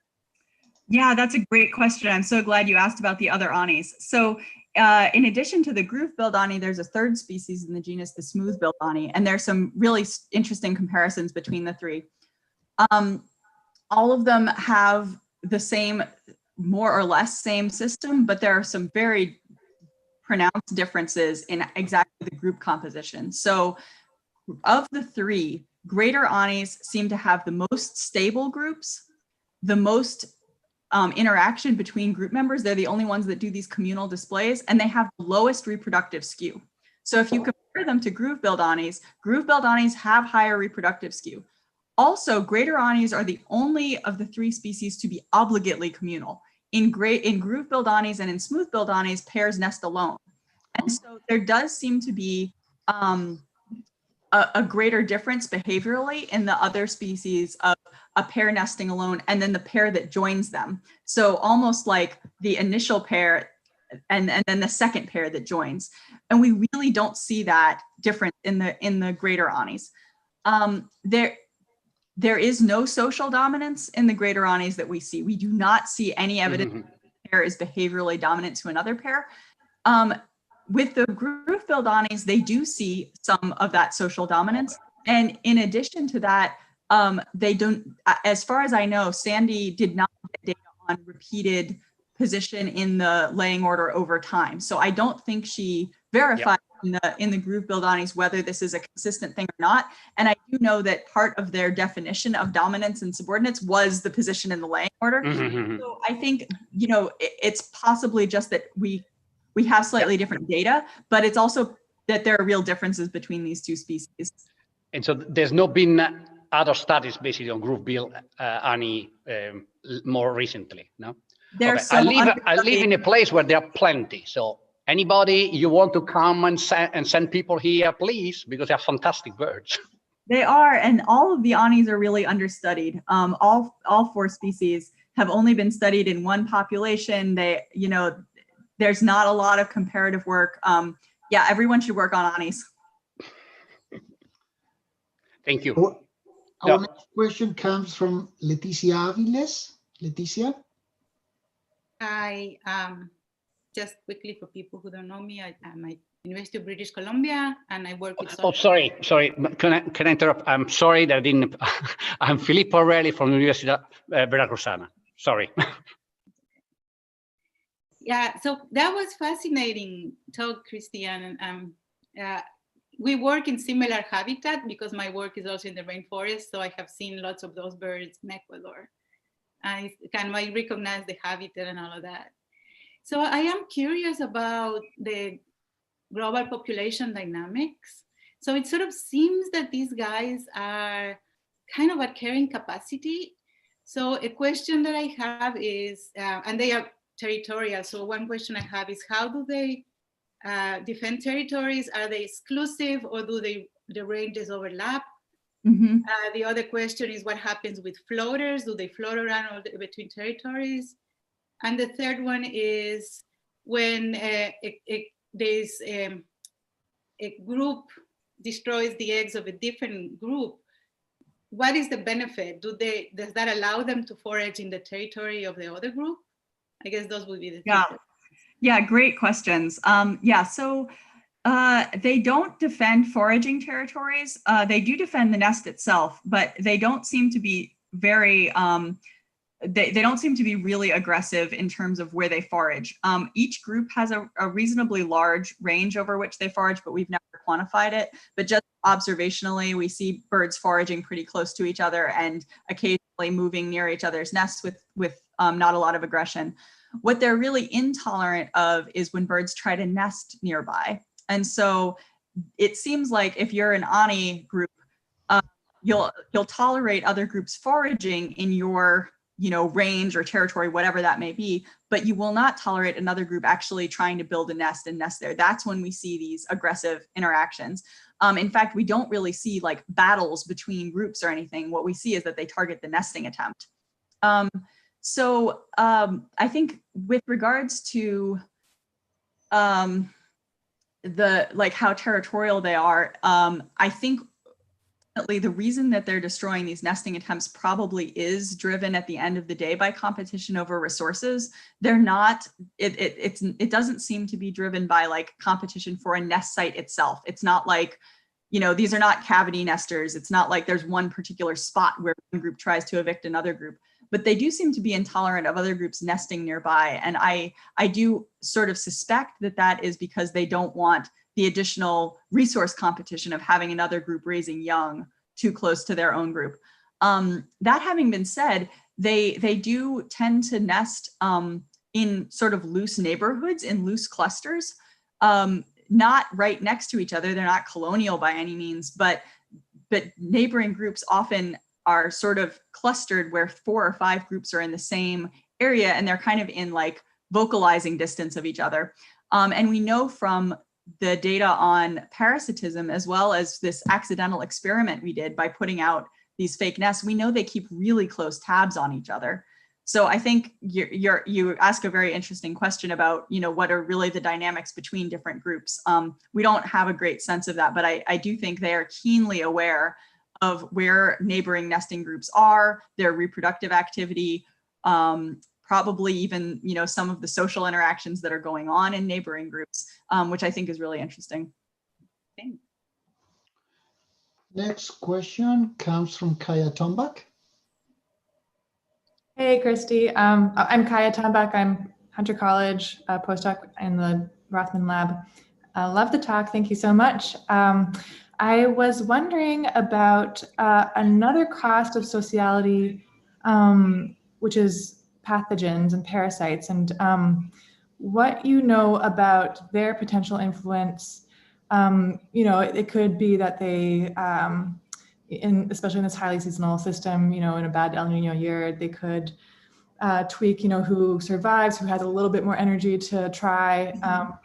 Yeah, that's a great question. I'm so glad you asked about the other anis. So in addition to the groove-billed ani, there's a third species in the genus, the smooth-billed ani, and there's some really interesting comparisons between the three. All of them have the same, more or less same system, but there are some very pronounced differences in exactly the group composition. So of the three, greater anis seem to have the most stable groups, the most interaction between group members. They're the only ones that do these communal displays, and they have the lowest reproductive skew. So if you compare them to groove-billed anis have higher reproductive skew. Also, greater anis are the only of the three species to be obligately communal. In groove-billed anis and in smooth-billed anis, pairs nest alone. And so there does seem to be a greater difference behaviorally in the other species of a pair nesting alone and then the pair that joins them. So almost like the initial pair and then the second pair that joins. And we really don't see that difference in the greater anis. There is no social dominance in the greater anis that we see. We do not see any evidence that a pair is behaviorally dominant to another pair. With the groove-billed anis, they do see some of that social dominance. And in addition to that, they don't, as far as I know, Sandy did not get data on repeated position in the laying order over time. So I don't think she verified in the groove-billed anis whether this is a consistent thing or not. And I do know that part of their definition of dominance and subordinates was the position in the laying order. So I think, you know, it's possibly just that we have slightly different data, but it's also that there are real differences between these two species. And so there's not been other studies basically on groove-billed ani more recently, no? Okay. I live in a place where there are plenty. So anybody you want to come and send people here, please, because they're fantastic birds. They are, and all of the anis are really understudied. All four species have only been studied in one population. They, you know, there's not a lot of comparative work. Yeah, everyone should work on anis. Thank you. Our next question comes from Leticia Aviles. Leticia? Hi, just quickly for people who don't know me, I'm at University of British Columbia, and I work with. Oh, sorry. Can I interrupt? I'm sorry that I didn't. I'm Filippo Aureli from Universidad Veracruzana. Sorry. Yeah, so that was fascinating talk, Christian. We work in similar habitat because my work is also in the rainforest, so I have seen lots of those birds in Ecuador. I recognize the habitat and all of that. So I am curious about the global population dynamics. So it sort of seems that these guys are kind of at carrying capacity. So a question that I have is, and they are territorial. So one question I have is, how do they defend territories? Are they exclusive, or do the ranges overlap? The other question is, what happens with floaters? Do they float around between territories? And the third one is, when there's a group destroys the eggs of a different group, what is the benefit? Does that allow them to forage in the territory of the other group? I guess those would be the three. Yeah, great questions. So they don't defend foraging territories. They do defend the nest itself, but they don't seem to be very, they don't seem to be really aggressive in terms of where they forage. Each group has a reasonably large range over which they forage, but we've never quantified it. But just observationally, we see birds foraging pretty close to each other and occasionally moving near each other's nests with not a lot of aggression. What they're really intolerant of is when birds try to nest nearby. And so it seems like if you're an ani group, you'll tolerate other groups foraging in your range or territory, whatever that may be, but you will not tolerate another group actually trying to build a nest and nest there. That's when we see these aggressive interactions. In fact, we don't really see like battles between groups or anything. What we see is that they target the nesting attempt. So I think with regards to how territorial they are, I think The reason that they're destroying these nesting attempts probably is driven at the end of the day by competition over resources. They're not, it doesn't seem to be driven by like competition for a nest site itself. It's not like, you know, these are not cavity nesters. It's not like there's one particular spot where one group tries to evict another group, but they do seem to be intolerant of other groups nesting nearby. And I do sort of suspect that that is because they don't want the additional resource competition of having another group raising young too close to their own group. That having been said, they do tend to nest in sort of loose neighborhoods, in loose clusters, not right next to each other. They're not colonial by any means, but neighboring groups often are sort of clustered where 4 or 5 groups are in the same area and they're kind of in like vocalizing distance of each other. And we know from the data on parasitism, as well as this accidental experiment we did by putting out these fake nests, we know they keep really close tabs on each other. So I think you ask a very interesting question about, you know, what are really the dynamics between different groups. We don't have a great sense of that, but I do think they are keenly aware of where neighboring nesting groups are, their reproductive activity, probably even, you know, some of the social interactions that are going on in neighboring groups, which I think is really interesting. Thanks. Next question comes from Kaya Tombak. Hey, Christy. I'm Kaya Tombak. I'm Hunter College postdoc in the Rothman Lab. Love the talk. Thank you so much. I was wondering about another cost of sociality, which is pathogens and parasites, and what you know about their potential influence. You know, it could be that they, especially in this highly seasonal system, you know, in a bad El Nino year, they could tweak, you know, who survives, who has a little bit more energy to try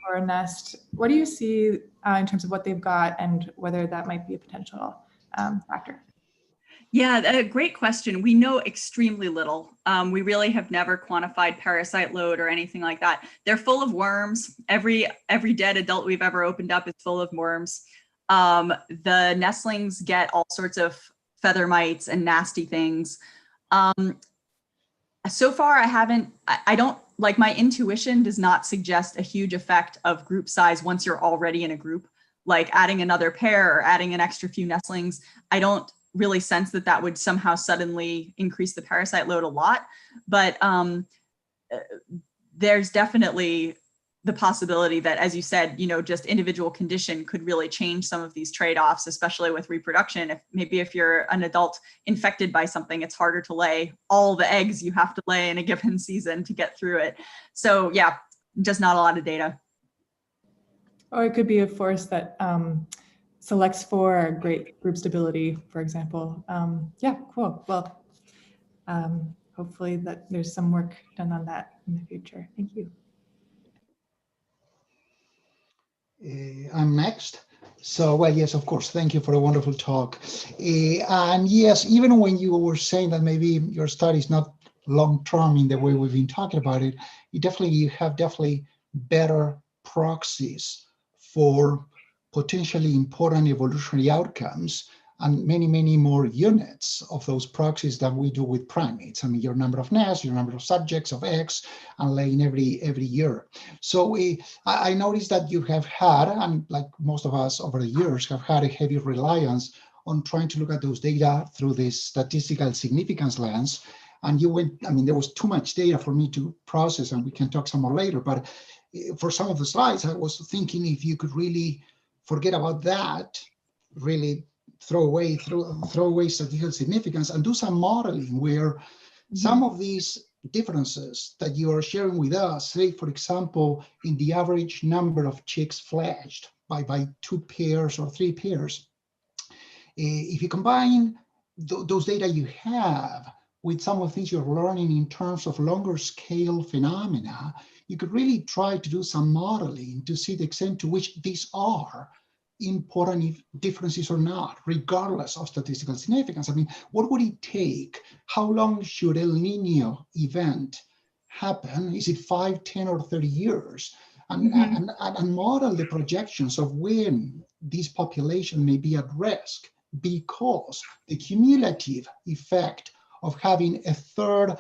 for a nest. What do you see in terms of what they've got and whether that might be a potential factor? Yeah, a great question. We know extremely little. We really have never quantified parasite load or anything like that. They're full of worms. Every dead adult we've ever opened up is full of worms. The nestlings get all sorts of feather mites and nasty things. So far, I don't, like, my intuition does not suggest a huge effect of group size once you're already in a group, like adding another pair or adding an extra few nestlings. I don't really sense that that would somehow suddenly increase the parasite load a lot, but there's definitely the possibility that, as you said, you know, just individual condition could really change some of these trade-offs, especially with reproduction. If you're an adult infected by something, it's harder to lay all the eggs you have to lay in a given season to get through it. So yeah, just not a lot of data. Or it could be a force that selects for great group stability, for example. Yeah, cool. Well, hopefully that there's some work done on that in the future. Thank you. I'm next. So, well, yes, of course. Thank you for a wonderful talk. And yes, even when you were saying that maybe your study is not long-term in the way we've been talking about it, you have better proxies for potentially important evolutionary outcomes and many, many more units of those proxies than we do with primates. I mean, your number of nests, your number of subjects of eggs, and laying every year. So I noticed that you have had, and like most of us over the years, have had a heavy reliance on trying to look at those data through this statistical significance lens. And you went, I mean, there was too much data for me to process, and we can talk some more later. But for some of the slides, I was thinking if you could really forget about that, really throw away statistical significance and do some modeling where some of these differences that you are sharing with us, say, for example, in the average number of chicks fledged by 2 pairs or 3 pairs, if you combine those data you have with some of the things you're learning in terms of longer scale phenomena, you could really try to do some modeling to see the extent to which these are important differences or not, regardless of statistical significance. I mean, what would it take? How long should El Nino event happen? Is it 5, 10, or 30 years? And model the projections of when these populations may be at risk because the cumulative effect of having a third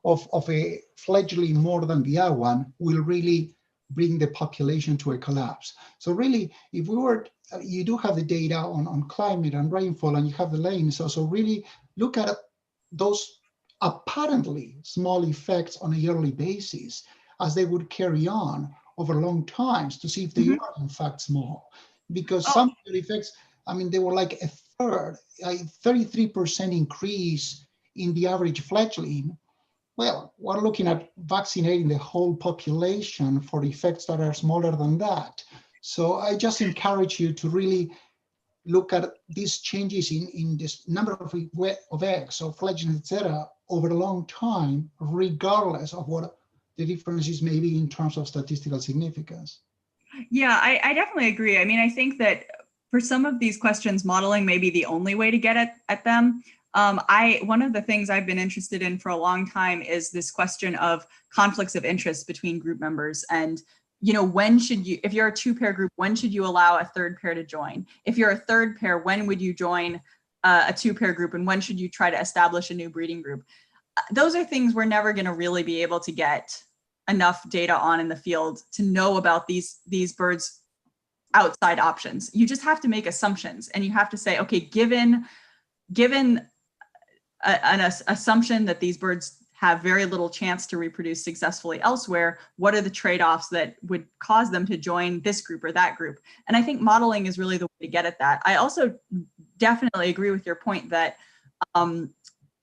of a fledgling more than the other one will really bring the population to a collapse. So really, if we were, you do have the data on climate and rainfall, and you have the lanes. So really look at those apparently small effects on a yearly basis as they would carry on over long times to see if they are in fact small. Because some effects, I mean, they were like a third, a 33% increase in the average fledgling. Well, we're looking at vaccinating the whole population for effects that are smaller than that. So I just encourage you to really look at these changes in this number of eggs or fledglings, etc., over a long time, regardless of what the differences may be in terms of statistical significance. Yeah, I definitely agree. I mean, I think that for some of these questions, modeling may be the only way to get at them. One of the things I've been interested in for a long time is this question of conflicts of interest between group members. And, you know, when should you, if you're a two-pair group, when should you allow a third pair to join? If you're a third pair, when would you join a two-pair group, and when should you try to establish a new breeding group? Those are things we're never going to really be able to get enough data on in the field to know about these birds' outside options. You just have to make assumptions, and you have to say, okay, given an assumption that these birds have very little chance to reproduce successfully elsewhere, what are the trade-offs that would cause them to join this group or that group? And I think modeling is really the way to get at that. I also definitely agree with your point that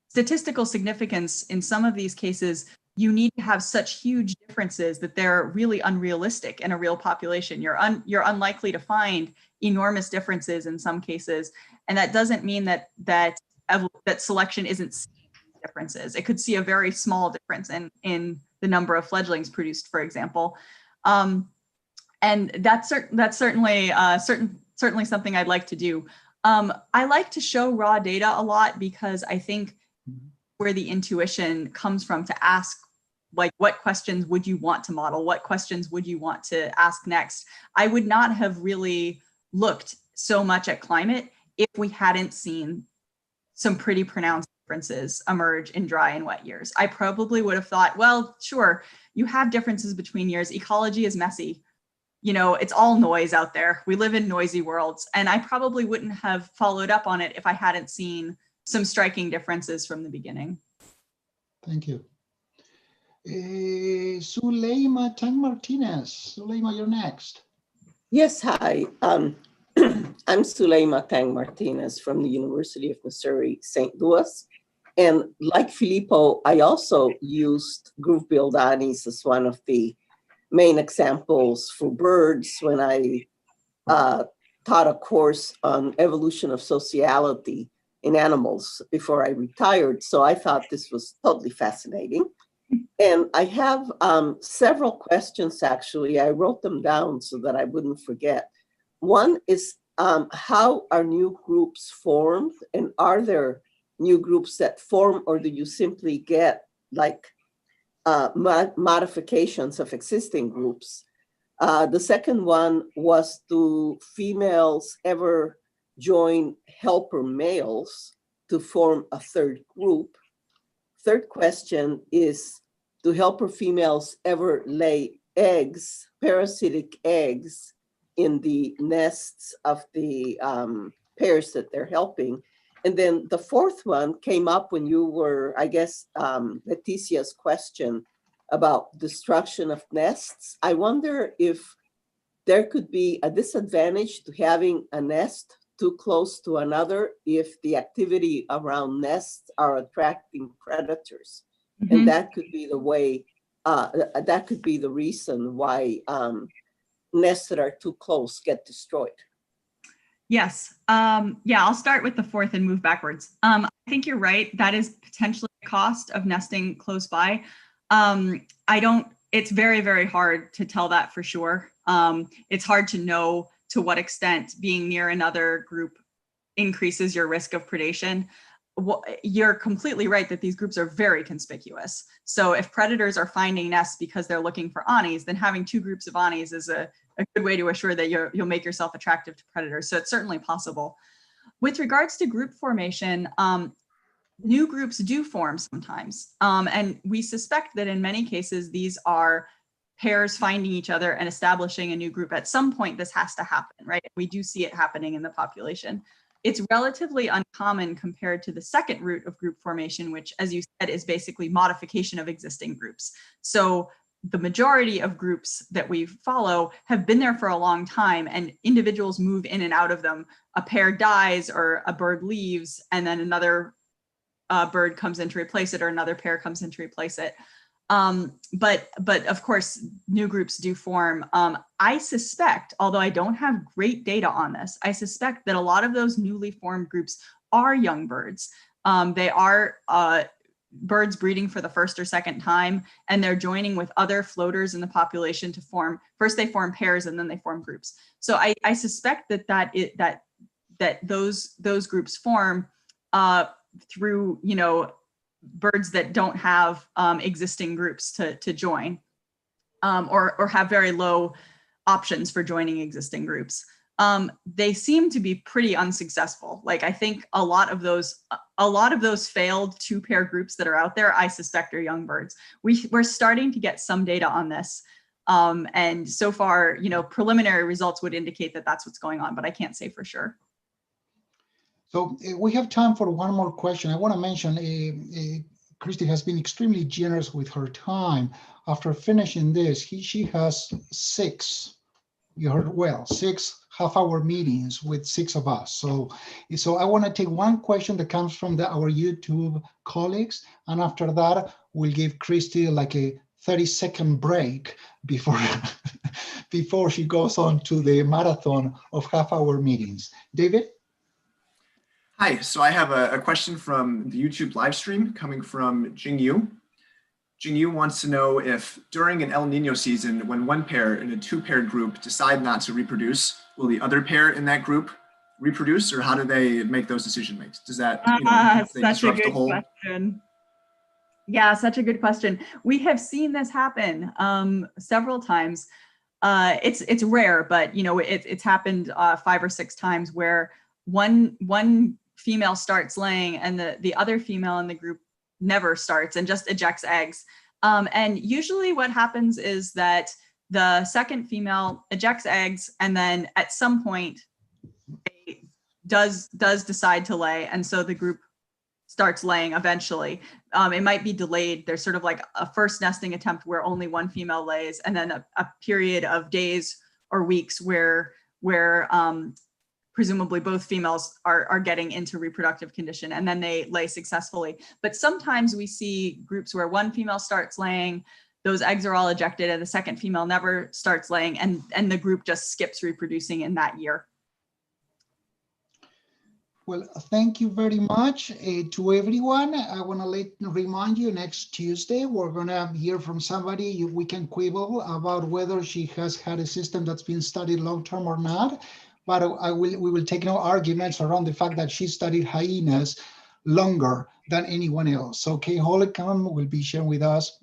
statistical significance in some of these cases, you need to have such huge differences that they're really unrealistic in a real population. You're unlikely to find enormous differences in some cases, and that doesn't mean that selection isn't differences. It could see a very small difference in the number of fledglings produced, for example, and that's certainly something I'd like to do. I like to show raw data a lot because I think where the intuition comes from to ask, like, what questions would you want to model? What questions would you want to ask next? I would not have really looked so much at climate if we hadn't seen some pretty pronounced differences emerge in dry and wet years. I probably would have thought, well, sure, you have differences between years. Ecology is messy. You know, it's all noise out there. We live in noisy worlds. And I probably wouldn't have followed up on it if I hadn't seen some striking differences from the beginning. Thank you. Suleima Tang Martinez. Suleima, you're next. Yes, hi. I'm Suleima Tang Martinez from the University of Missouri, St. Louis. And like Filippo, I also used groove build anis as one of the main examples for birds when I taught a course on evolution of sociality in animals before I retired. So I thought this was totally fascinating. And I have several questions, actually. I wrote them down so that I wouldn't forget. One is, how are new groups formed? And are there new groups that form, or do you simply get like modifications of existing groups? The second one was, do females ever join helper males to form a third group? Third question is, do helper females ever lay eggs, parasitic eggs, in the nests of the pairs that they're helping? And then the fourth one came up when you were, I guess, Leticia's question about destruction of nests. I wonder if there could be a disadvantage to having a nest too close to another if the activity around nests are attracting predators. Mm-hmm. And that could be the way, that could be the reason why nests that are too close get destroyed. Yes. Yeah, I'll start with the fourth and move backwards. I think you're right. That is potentially the cost of nesting close by. It's very, very hard to tell that for sure. It's hard to know to what extent being near another group increases your risk of predation. You're completely right that these groups are very conspicuous. So if predators are finding nests because they're looking for anis, then having two groups of anis is a good way to assure that you'll make yourself attractive to predators. So it's certainly possible. with regards to group formation, new groups do form sometimes. And we suspect that in many cases, these are pairs finding each other and establishing a new group. At some point, this has to happen, right? We do see it happening in the population. It's relatively uncommon compared to the second route of group formation, which, as you said, is basically modification of existing groups. So the majority of groups that we follow have been there for a long time, and individuals move in and out of them. A pair dies or a bird leaves, and then another bird comes in to replace it, or another pair comes in to replace it. But of course, new groups do form. I suspect, although I don't have great data on this, I suspect that a lot of those newly formed groups are young birds. They are birds breeding for the first or second time, and they're joining with other floaters in the population to form. First, they form pairs, and then they form groups. So I suspect that those groups form through, you know, birds that don't have existing groups to join, or have very low options for joining existing groups. They seem to be pretty unsuccessful. Like, I think a lot of those failed two-pair groups that are out there, I suspect, are young birds. We're starting to get some data on this. And so far, you know, preliminary results would indicate that that's what's going on, but I can't say for sure. So we have time for one more question. I want to mention Christy has been extremely generous with her time. After finishing this, she has 6, you heard well, 6 half-hour meetings with 6 of us. So I want to take one question that comes from our YouTube colleagues, and after that, we'll give Christy like a 30-second break before before she goes on to the marathon of half-hour meetings. David? Hi, so I have a question from the YouTube live stream coming from Jingyu. Jingyu wants to know if during an El Nino season, when one pair in a 2-paired group decide not to reproduce, will the other pair in that group reproduce, or how do they make those decision makes? Does that, you know, they such a disrupt the good whole? question. Yeah, such a good question. We have seen this happen several times. It's rare, but you know, it's happened 5 or 6 times where one female starts laying and the other female in the group never starts and just ejects eggs. And usually what happens is that the second female ejects eggs, and then at some point does decide to lay, and so the group starts laying eventually. It might be delayed. There's sort of like a first nesting attempt where only one female lays, and then a period of days or weeks where presumably both females are getting into reproductive condition, and then they lay successfully. But sometimes we see groups where one female starts laying, those eggs are all ejected, and the second female never starts laying, and the group just skips reproducing in that year. Well, thank you very much to everyone. I want to remind you, next Tuesday, we're going to hear from somebody. We can quibble about whether she has had a system that's been studied long-term or not. But we will take no arguments around the fact that she studied hyenas longer than anyone else. So Kay Holcomb will be sharing with us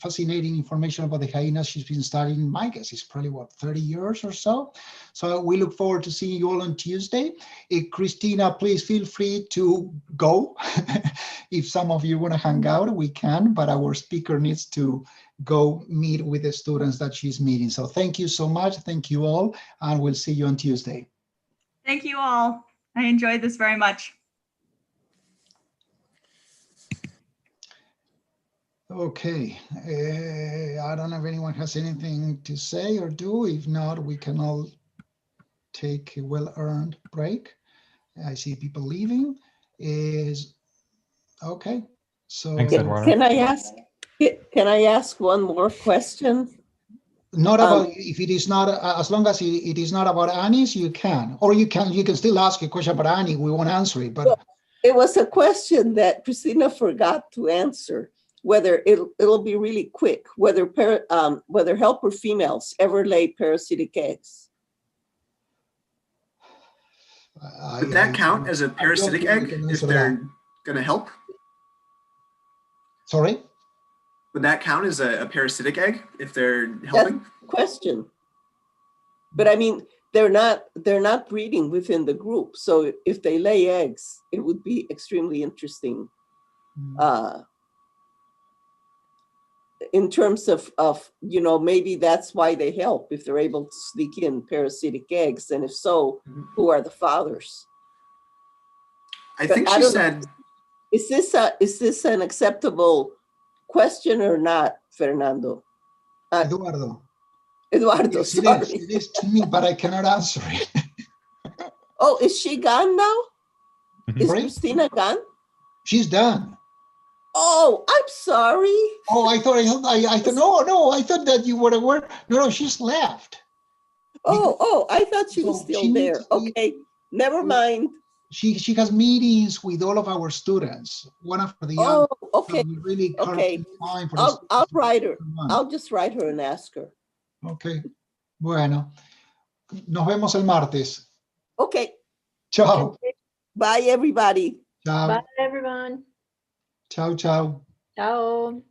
fascinating information about the hyenas she's been studying. My guess is probably, what, 30 years or so. So we look forward to seeing you all on Tuesday. Christina, please feel free to go. If some of you want to hang out, we can, but our speaker needs to go meet with the students that she's meeting. So thank you so much. Thank you all, and we'll see you on Tuesday. Thank you all. I enjoyed this very much. Okay, I don't know if anyone has anything to say or do. If not, we can all take a well-earned break. I see people leaving. Okay, so thanks, Eduardo. Can I ask one more question? Not about, if it is not, as long as it is not about Annie's, you can, or you can still ask a question about Annie. We won't answer it, but well, it was a question that Christina forgot to answer. Whether it'll be really quick, whether helper females ever lay parasitic eggs. Would that count as a parasitic egg if they're going to help? Sorry? Would that count as a parasitic egg if they're helping? That's the question. But I mean, they're not breeding within the group. So if they lay eggs, it would be extremely interesting in terms of, maybe that's why they help, if they're able to sneak in parasitic eggs. And if so, who are the fathers? I think she said, is this an acceptable question or not, Fernando? Eduardo. Eduardo, Yes, sorry. it is to me, but I cannot answer it. Oh, is she gone now? Is Sorry? Christina gone? She's done. Oh, I'm sorry. Oh, I thought no, I thought that you were aware. No, she's left. Oh, I thought she was So still she there. needs- Okay, never mind. She has meetings with all of our students, one after the other. Oh, okay. So we really carve Okay. time for I'll write her. month. I'll just write her and ask her. Okay. Bueno. Nos vemos el martes. Okay. Chao. Bye, everybody. Chao. Bye, everyone. Chao, chao. Ciao.